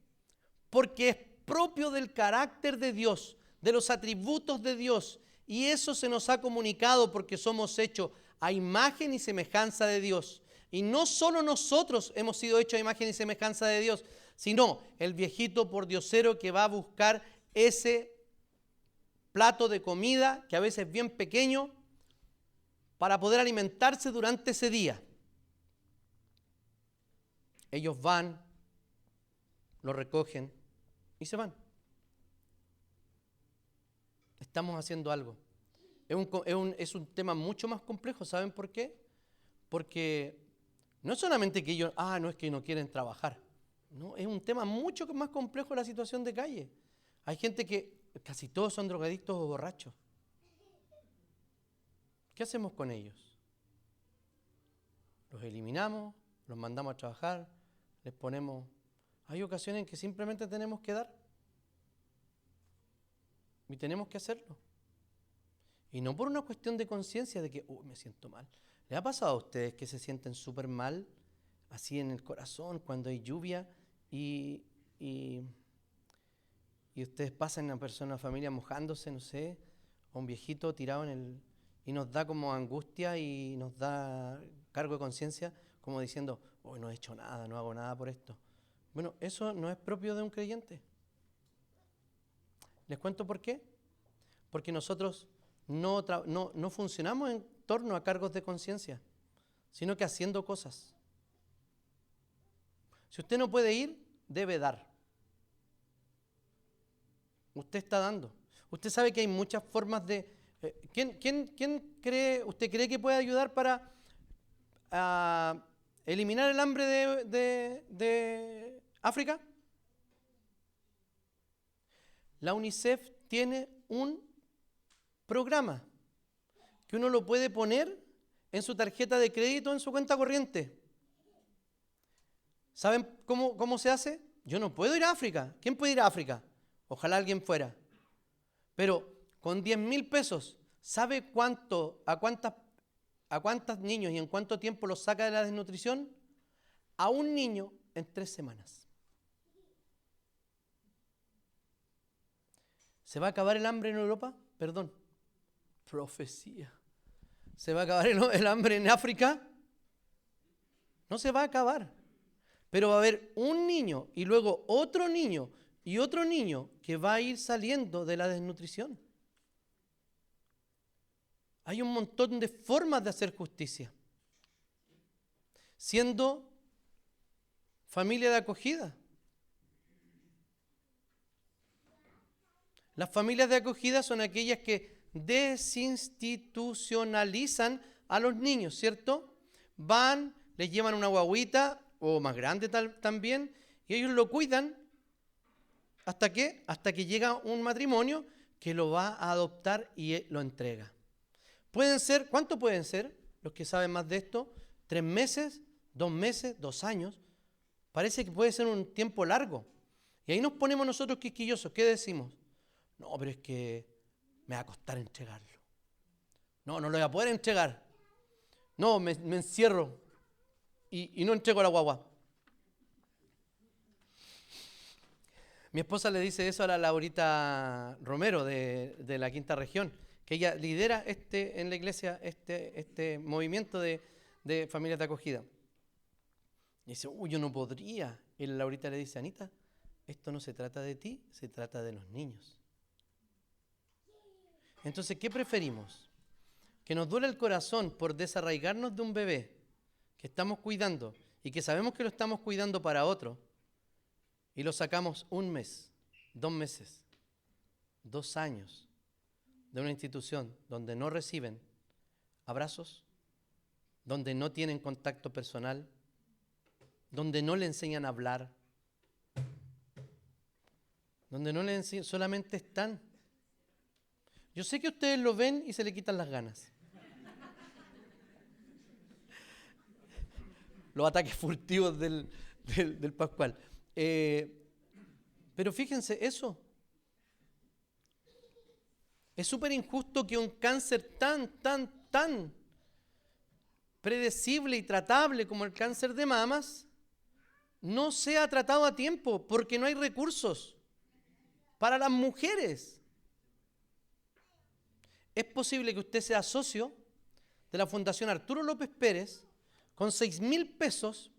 Porque es propio del carácter de Dios, de los atributos de Dios, y eso se nos ha comunicado porque somos hechos a imagen y semejanza de Dios. Y no solo nosotros hemos sido hechos a imagen y semejanza de Dios, sino el viejito pordiosero que va a buscar ese plato de comida, que a veces es bien pequeño, para poder alimentarse durante ese día. Ellos van, lo recogen y se van. Estamos haciendo algo. Es un tema mucho más complejo. ¿Saben por qué? Porque no es solamente que ellos, no es que no quieren trabajar. No, es un tema mucho más complejo la situación de calle. Hay gente que casi todos son drogadictos o borrachos. ¿Qué hacemos con ellos? Los eliminamos, los mandamos a trabajar, les ponemos... Hay ocasiones en que simplemente tenemos que dar. Y tenemos que hacerlo. Y no por una cuestión de conciencia de que, me siento mal. ¿Les ha pasado a ustedes que se sienten súper mal, así en el corazón, cuando hay lluvia y ustedes pasan a una persona, una familia mojándose, no sé, o un viejito tirado y nos da como angustia y nos da cargo de conciencia, como diciendo, no he hecho nada, no hago nada por esto? Bueno, eso no es propio de un creyente. ¿Les cuento por qué? Porque nosotros no funcionamos en torno a cargos de conciencia, sino que haciendo cosas. Si usted no puede ir, debe dar. Usted está dando. Usted sabe que hay muchas formas de... ¿Quién cree, usted cree que puede ayudar para eliminar el hambre de África? La UNICEF tiene un programa que uno lo puede poner en su tarjeta de crédito, en su cuenta corriente. ¿Saben cómo se hace? Yo no puedo ir a África. ¿Quién puede ir a África? Ojalá alguien fuera. Pero con 10.000 pesos, ¿sabe a cuántos niños y en cuánto tiempo los saca de la desnutrición? A un niño en 3 semanas. ¿Se va a acabar el hambre en Europa? Perdón. Profecía. ¿Se va a acabar el hambre en África? No se va a acabar. Pero va a haber un niño y luego otro niño y otro niño que va a ir saliendo de la desnutrición. Hay un montón de formas de hacer justicia. Siendo familia de acogida. Las familias de acogida son aquellas que desinstitucionalizan a los niños, ¿cierto? Van, les llevan una guagüita, o más grande también, y ellos lo cuidan. ¿Hasta qué? Hasta que llega un matrimonio que lo va a adoptar y lo entrega. Pueden ser, ¿cuánto pueden ser? Los que saben más de esto, 3 meses, 2 meses, 2 años. Parece que puede ser un tiempo largo. Y ahí nos ponemos nosotros quisquillosos. ¿Qué decimos? No, pero es que me va a costar entregarlo. No lo voy a poder entregar. No, me encierro y no entrego a la guagua. Mi esposa le dice eso a la Laurita Romero de la Quinta Región, que ella lidera en la iglesia este movimiento de familias de acogida. Y dice, yo no podría. Y la Laurita le dice, Anita, esto no se trata de ti, se trata de los niños. Entonces, ¿qué preferimos? Que nos duele el corazón por desarraigarnos de un bebé que estamos cuidando y que sabemos que lo estamos cuidando para otro y lo sacamos 1 mes, 2 meses, 2 años de una institución donde no reciben abrazos, donde no tienen contacto personal, donde no le enseñan a hablar, donde no le enseñan, solamente están. Yo sé que ustedes lo ven y se le quitan las ganas. Los ataques furtivos del Pascual. Pero fíjense, eso es súper injusto que un cáncer tan predecible y tratable como el cáncer de mamas no sea tratado a tiempo porque no hay recursos para las mujeres. Es posible que usted sea socio de la Fundación Arturo López Pérez con 6,000 pesos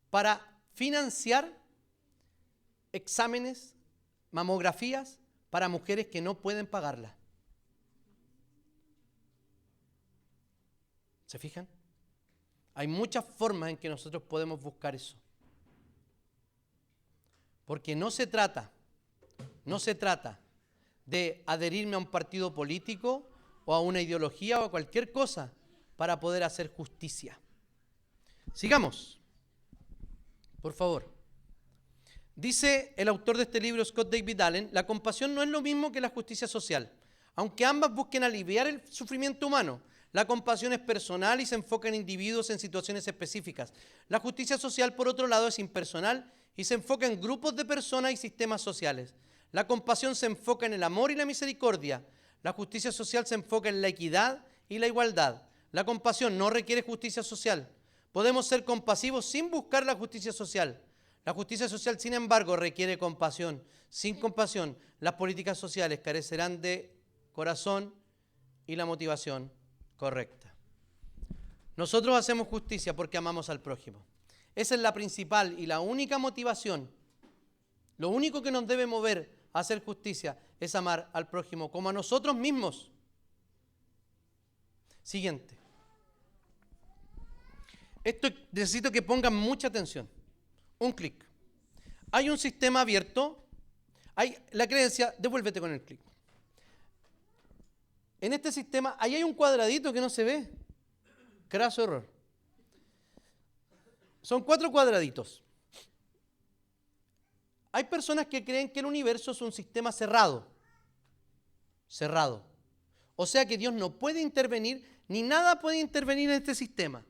para financiar exámenes, mamografías para mujeres que no pueden pagarlas. ¿Se fijan? Hay muchas formas en que nosotros podemos buscar eso. Porque no se trata de adherirme a un partido político o a una ideología o a cualquier cosa para poder hacer justicia. Sigamos, por favor. Dice el autor de este libro, Scott David Allen, la compasión no es lo mismo que la justicia social. Aunque ambas busquen aliviar el sufrimiento humano, la compasión es personal y se enfoca en individuos en situaciones específicas. La justicia social, por otro lado, es impersonal y se enfoca en grupos de personas y sistemas sociales. La compasión se enfoca en el amor y la misericordia. La justicia social se enfoca en la equidad y la igualdad. La compasión no requiere justicia social. Podemos ser compasivos sin buscar la justicia social. La justicia social, sin embargo, requiere compasión. Sin compasión, las políticas sociales carecerán de corazón y la motivación correcta. Nosotros hacemos justicia porque amamos al prójimo. Esa es la principal y la única motivación. Lo único que nos debe mover a hacer justicia es amar al prójimo como a nosotros mismos. Siguiente. Esto necesito que pongan mucha atención. Un clic. Hay un sistema abierto. Hay la creencia, devuélvete con el clic. En este sistema, ahí hay un cuadradito que no se ve. Craso error. Son 4 cuadraditos. Hay personas que creen que el universo es un sistema cerrado. Cerrado. O sea que Dios no puede intervenir, ni nada puede intervenir en este sistema,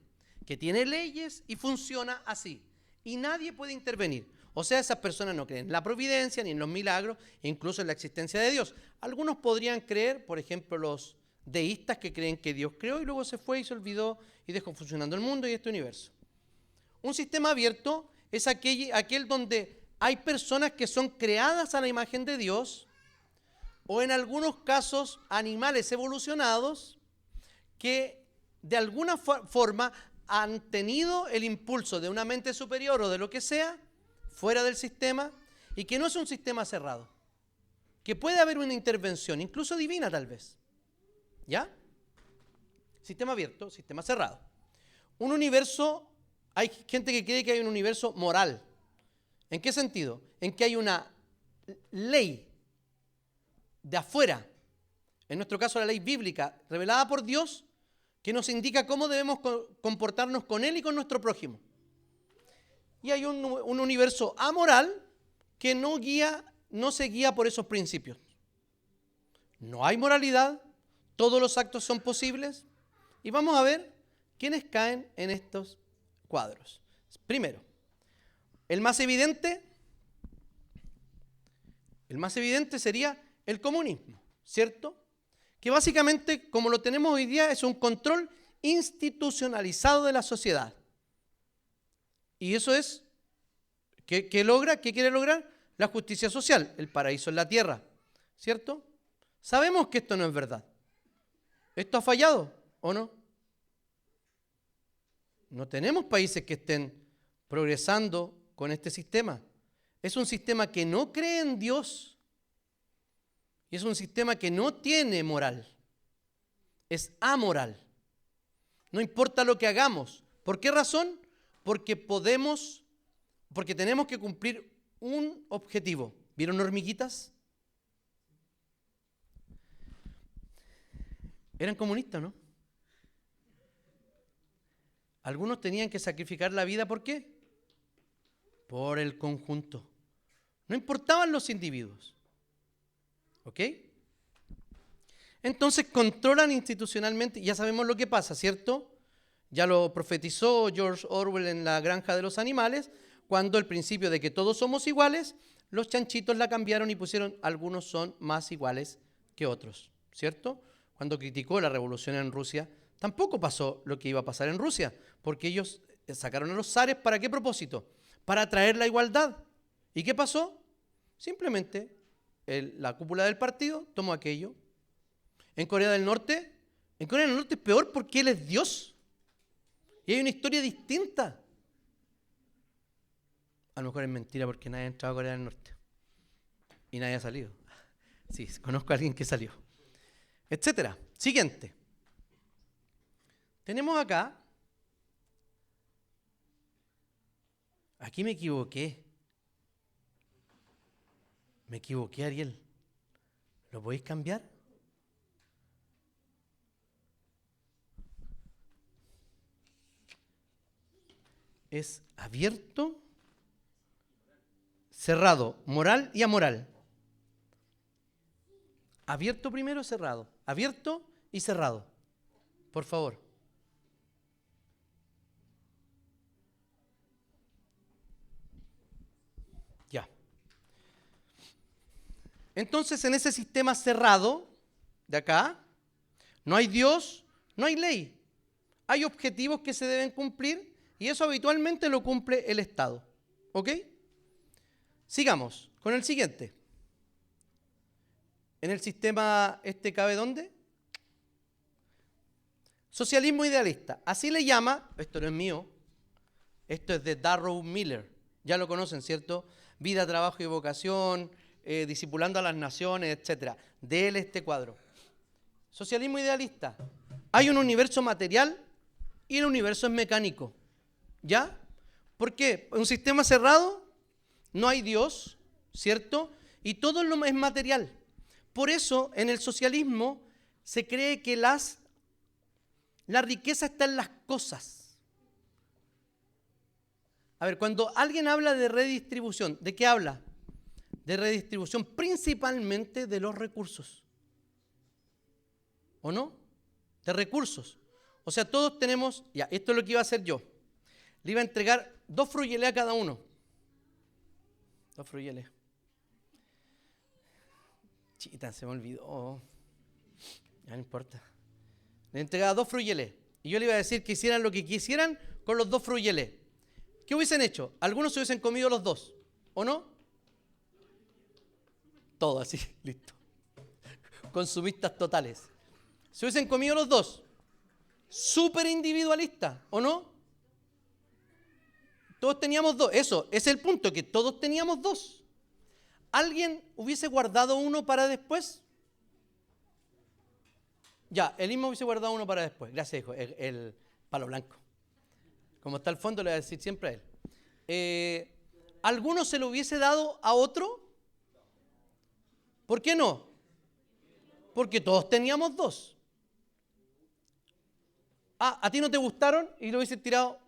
que tiene leyes y funciona así. Y nadie puede intervenir. O sea, esas personas no creen en la providencia, ni en los milagros, e incluso en la existencia de Dios. Algunos podrían creer, por ejemplo, los deístas que creen que Dios creó y luego se fue y se olvidó y dejó funcionando el mundo y este universo. Un sistema abierto es aquel donde hay personas que son creadas a la imagen de Dios, o en algunos casos animales evolucionados que de alguna forma han tenido el impulso de una mente superior o de lo que sea, fuera del sistema, y que no es un sistema cerrado, que puede haber una intervención, incluso divina tal vez. ¿Ya? Sistema abierto, sistema cerrado. Un universo, hay gente que cree que hay un universo moral. ¿En qué sentido? En que hay una ley de afuera, en nuestro caso la ley bíblica, revelada por Dios, que nos indica cómo debemos comportarnos con Él y con nuestro prójimo. Y hay un universo amoral que no se guía por esos principios. No hay moralidad, todos los actos son posibles, y vamos a ver quiénes caen en estos cuadros. Primero, el más evidente sería el comunismo, ¿cierto? Que básicamente, como lo tenemos hoy día, es un control institucionalizado de la sociedad. Y eso es, ¿qué logra? ¿Qué quiere lograr? La justicia social, el paraíso en la tierra, ¿cierto? Sabemos que esto no es verdad. ¿Esto ha fallado o no? No tenemos países que estén progresando con este sistema. Es un sistema que no cree en Dios. Y es un sistema que no tiene moral. Es amoral. No importa lo que hagamos. ¿Por qué razón? Porque tenemos que cumplir un objetivo. ¿Vieron hormiguitas? Eran comunistas, ¿no? Algunos tenían que sacrificar la vida, ¿por qué? Por el conjunto. No importaban los individuos. ¿Ok? Entonces controlan institucionalmente, ya sabemos lo que pasa, ¿cierto? Ya lo profetizó George Orwell en La Granja de los Animales, cuando el principio de que todos somos iguales los chanchitos la cambiaron y pusieron algunos son más iguales que otros, ¿cierto? Cuando criticó la revolución en Rusia, tampoco pasó lo que iba a pasar en Rusia, porque ellos sacaron a los zares, ¿para qué propósito? Para traer la igualdad. ¿Y qué pasó? Simplemente la cúpula del partido tomó aquello. En Corea del Norte es peor porque él es Dios. Y hay una historia distinta. A lo mejor es mentira porque nadie ha entrado a Corea del Norte. Y nadie ha salido. Sí, conozco a alguien que salió. Etcétera. Siguiente. Tenemos acá. Aquí me equivoqué. Me equivoqué, Ariel. ¿Lo podéis cambiar? Es abierto, cerrado, moral y amoral. Abierto primero, cerrado. Abierto y cerrado. Por favor. Ya. Entonces, en ese sistema cerrado de acá, no hay Dios, no hay ley. Hay objetivos que se deben cumplir y eso habitualmente lo cumple el Estado. ¿Ok? Sigamos con el siguiente. En el sistema ¿cabe dónde? Socialismo idealista. Así le llama, esto no es mío, esto es de Darrow Miller. Ya lo conocen, ¿cierto? Vida, trabajo y vocación, discipulando a las naciones, etc. De él este cuadro. Socialismo idealista. Hay un universo material y el universo es mecánico. ¿Ya? ¿Por qué? En un sistema cerrado no hay Dios, ¿cierto? Y todo es material. Por eso, en el socialismo se cree que la riqueza está en las cosas. A ver, cuando alguien habla de redistribución, ¿de qué habla? De redistribución principalmente de los recursos. ¿O no? De recursos. O sea, todos tenemos, ya, esto es lo que iba a hacer yo. Le iba a entregar 2 fruyeles a cada uno. 2 fruyeles. Chita, se me olvidó. Ya no importa. Le entregaba 2 fruyeles. Y yo le iba a decir que hicieran lo que quisieran con los 2 fruyeles. ¿Qué hubiesen hecho? Algunos se hubiesen comido los 2. ¿O no? Todo así, listo. Consumistas totales. Se hubiesen comido los 2. Súper individualista, ¿o no? Todos teníamos 2. Eso, ese es el punto, que todos teníamos 2. ¿Alguien hubiese guardado uno para después? Ya, el mismo hubiese guardado uno para después. Gracias, hijo. El palo blanco. Como está al fondo, le voy a decir siempre a él. ¿Alguno se lo hubiese dado a otro? ¿Por qué no? Porque todos teníamos 2. Ah, ¿a ti no te gustaron y lo hubiese tirado?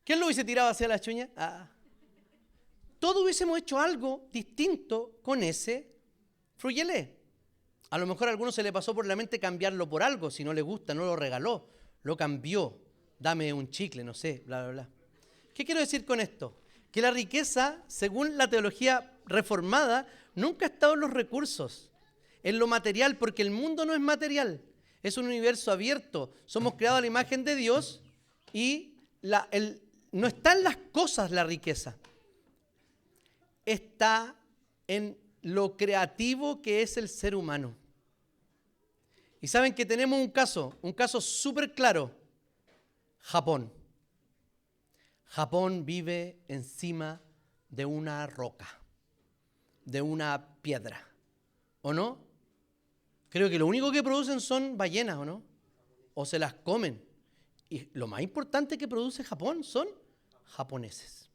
¿Quién lo hubiese tirado hacia la chuña? Ah. Todos hubiésemos hecho algo distinto con ese fruyelé. A lo mejor a alguno se le pasó por la mente cambiarlo por algo. Si no le gusta, no lo regaló, lo cambió. Dame un chicle, no sé, bla, bla, bla. ¿Qué quiero decir con esto? Que la riqueza, según la teología reformada, nunca ha estado en los recursos, en lo material, porque el mundo no es material. Es un universo abierto. Somos creados a la imagen de Dios y no está en las cosas la riqueza. Está en lo creativo que es el ser humano. Y saben que tenemos un caso súper claro. Japón. Japón vive encima de una roca, de una piedra, ¿o no? Creo que lo único que producen son ballenas, ¿o no? O se las comen. Y lo más importante que produce Japón son japoneses.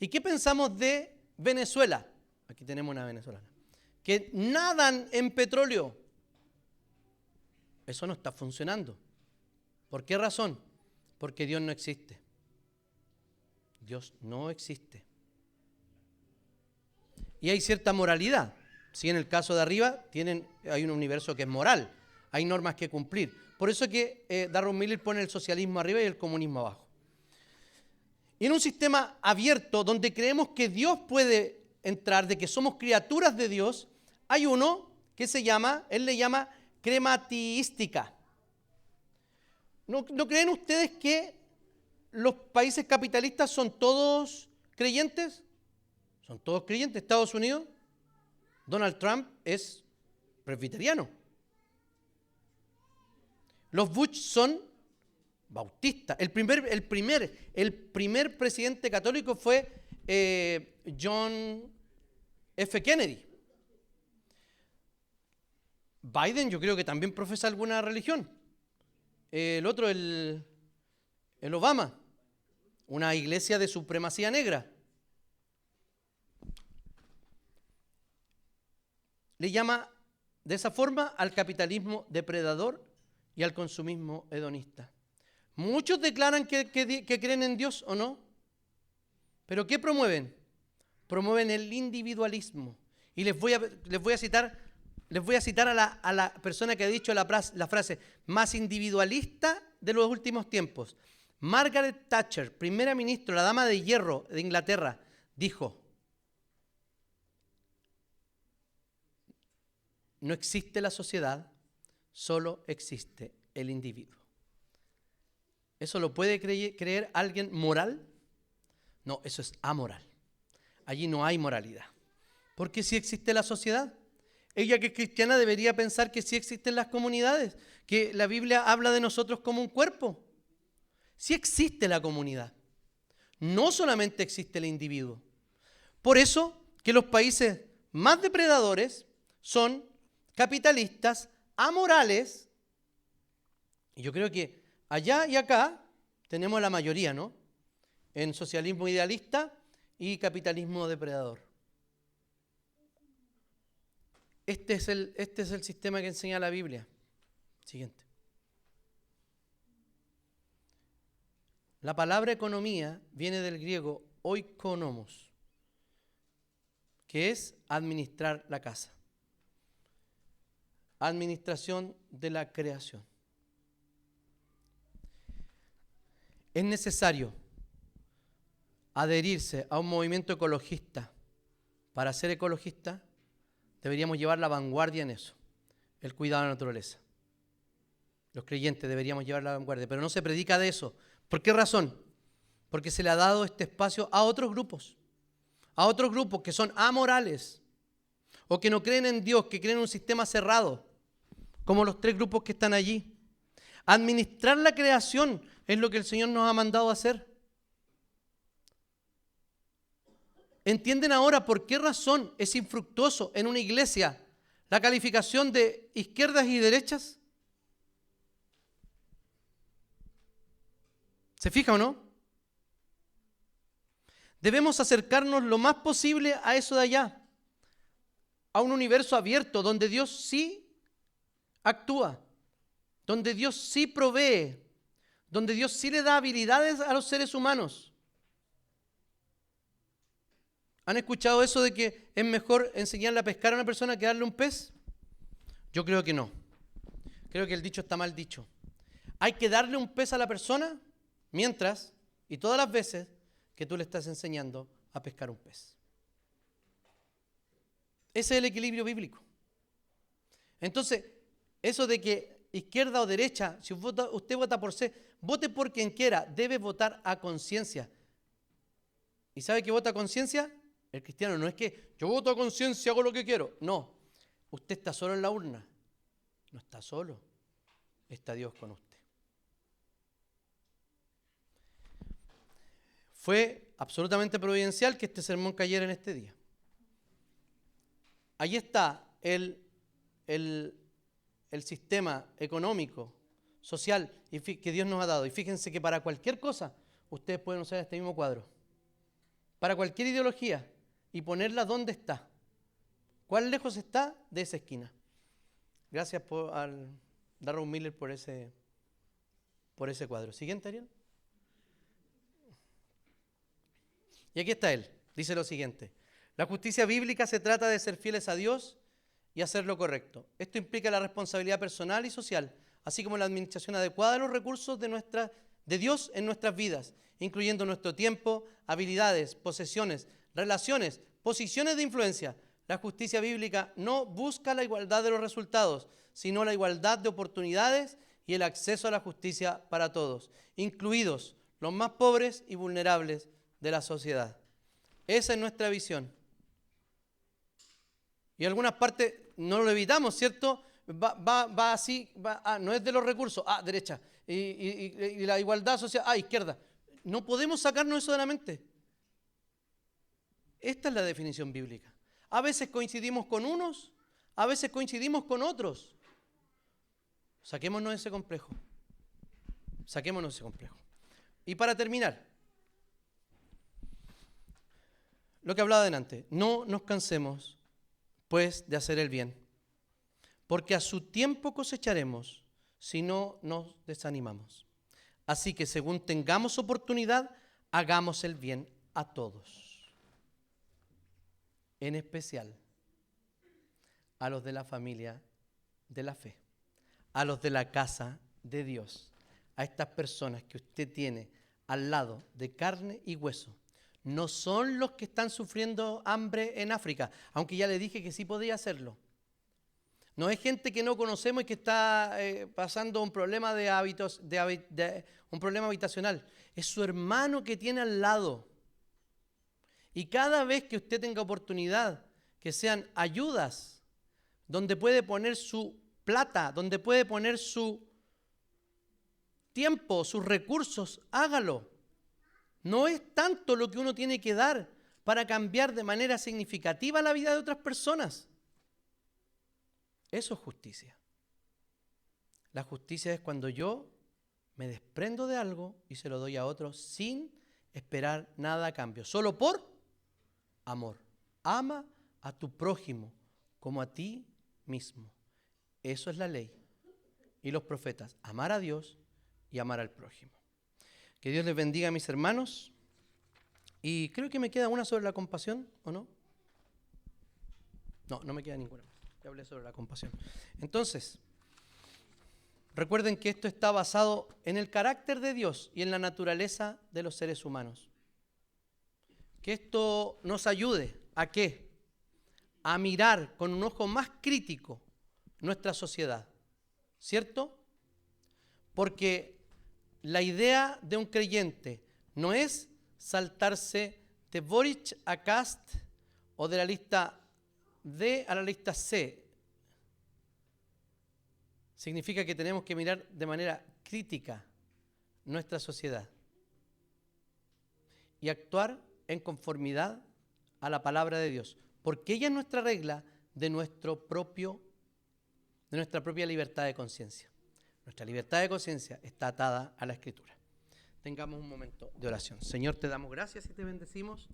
¿Y qué pensamos de Venezuela? Aquí tenemos una venezolana. Que nadan en petróleo. Eso no está funcionando. ¿Por qué razón? Porque Dios no existe. Dios no existe. Y hay cierta moralidad. Si en el caso de arriba hay un universo que es moral. Hay normas que cumplir. Por eso que Darrow Miller pone el socialismo arriba y el comunismo abajo. Y en un sistema abierto donde creemos que Dios puede entrar, de que somos criaturas de Dios, hay uno que él le llama crematística. ¿No creen ustedes que los países capitalistas son todos creyentes? Son todos creyentes. Estados Unidos, Donald Trump es presbiteriano. Los Bush son bautistas. El primer presidente católico fue John F. Kennedy. Biden yo creo que también profesa alguna religión. El otro, el Obama, una iglesia de supremacía negra. Le llama de esa forma al capitalismo depredador y al consumismo hedonista. Muchos declaran que creen en Dios o no, pero ¿qué promueven? Promueven el individualismo. Y les voy a citar a la persona que ha dicho la frase más individualista de los últimos tiempos. Margaret Thatcher, primera ministra, la dama de hierro de Inglaterra, dijo: no existe la sociedad, solo existe el individuo. ¿Eso lo puede creer alguien moral? No, eso es amoral. Allí no hay moralidad. Porque sí existe la sociedad. Ella, que es cristiana, debería pensar que sí existen las comunidades, que la Biblia habla de nosotros como un cuerpo. Sí existe la comunidad. No solamente existe el individuo. Por eso que los países más depredadores son capitalistas, amorales. Y yo creo que allá y acá tenemos la mayoría, ¿no? En socialismo idealista y capitalismo depredador. Este es el sistema que enseña la Biblia. Siguiente. La palabra economía viene del griego oikonomos, que es administrar la casa. Administración de la creación. Es necesario adherirse a un movimiento ecologista. Para ser ecologista deberíamos llevar la vanguardia en eso, el cuidado de la naturaleza. Los creyentes deberíamos llevar la vanguardia, pero no se predica de eso. ¿Por qué razón? Porque se le ha dado este espacio a otros grupos que son amorales o que no creen en Dios, que creen en un sistema cerrado, como los 3 grupos que están allí. Administrar la creación es lo que el Señor nos ha mandado a hacer. ¿Entienden ahora por qué razón es infructuoso en una iglesia la calificación de izquierdas y derechas? ¿Se fija o no? Debemos acercarnos lo más posible a eso de allá, a un universo abierto donde Dios sí actúa, donde Dios sí provee, donde Dios sí le da habilidades a los seres humanos. ¿Han escuchado eso de que es mejor enseñarle a pescar a una persona que darle un pez? Yo creo que no. Creo que el dicho está mal dicho. Hay que darle un pez a la persona mientras y todas las veces que tú le estás enseñando a pescar un pez. Ese es el equilibrio bíblico. Entonces, eso de que izquierda o derecha, si usted vota por C, vote por quien quiera, debe votar a conciencia. ¿Y sabe qué vota a conciencia? El cristiano no es que yo voto a conciencia, hago lo que quiero. No, usted está solo en la urna. No está solo, está Dios con usted. Fue absolutamente providencial que este sermón cayera en este día. Ahí está el sistema económico, social que Dios nos ha dado. Y fíjense que para cualquier cosa, ustedes pueden usar este mismo cuadro. Para cualquier ideología y ponerla donde está. ¿Cuán lejos está de esa esquina? Gracias al Darrell Miller por ese cuadro. Siguiente, Ariel. Y aquí está él. Dice lo siguiente. La justicia bíblica se trata de ser fieles a Dios y hacer lo correcto. Esto implica la responsabilidad personal y social, así como la administración adecuada de los recursos de nuestras de Dios en nuestras vidas, incluyendo nuestro tiempo, habilidades, posesiones, relaciones, posiciones de influencia. La justicia bíblica no busca la igualdad de los resultados, sino la igualdad de oportunidades y el acceso a la justicia para todos, incluidos los más pobres y vulnerables de la sociedad. Esa es nuestra visión. Y en algunas partes no lo evitamos, ¿cierto? Va así, no es de los recursos, derecha, y la igualdad social, izquierda. No podemos sacarnos eso de la mente. Esta es la definición bíblica. A veces coincidimos con unos, a veces coincidimos con otros. Saquémonos ese complejo. Saquémonos ese complejo. Y para terminar, lo que hablaba delante, no nos cansemos, pues, de hacer el bien, porque a su tiempo cosecharemos si no nos desanimamos. Así que según tengamos oportunidad, hagamos el bien a todos, en especial a los de la familia de la fe, a los de la casa de Dios, a estas personas que usted tiene al lado de carne y hueso. No son los que están sufriendo hambre en África, aunque ya le dije que sí podía hacerlo. No es gente que no conocemos y que está pasando un problema un problema habitacional. Es su hermano que tiene al lado. Y cada vez que usted tenga oportunidad, que sean ayudas, donde puede poner su plata, donde puede poner su tiempo, sus recursos, hágalo. No es tanto lo que uno tiene que dar para cambiar de manera significativa la vida de otras personas. Eso es justicia. La justicia es cuando yo me desprendo de algo y se lo doy a otros sin esperar nada a cambio, solo por amor. Ama a tu prójimo como a ti mismo. Eso es la ley y los profetas, amar a Dios y amar al prójimo. Que Dios les bendiga, mis hermanos. Y creo que me queda una sobre la compasión, ¿o no? No me queda ninguna. Ya hablé sobre la compasión. Entonces, recuerden que esto está basado en el carácter de Dios y en la naturaleza de los seres humanos. Que esto nos ayude ¿a qué? A mirar con un ojo más crítico nuestra sociedad, ¿cierto? Porque la idea de un creyente no es saltarse de Boric a Kast o de la lista D a la lista C. Significa que tenemos que mirar de manera crítica nuestra sociedad y actuar en conformidad a la palabra de Dios, porque ella es nuestra regla de nuestra propia libertad de conciencia. Nuestra libertad de conciencia está atada a la Escritura. Tengamos un momento de oración. Señor, te damos gracias y te bendecimos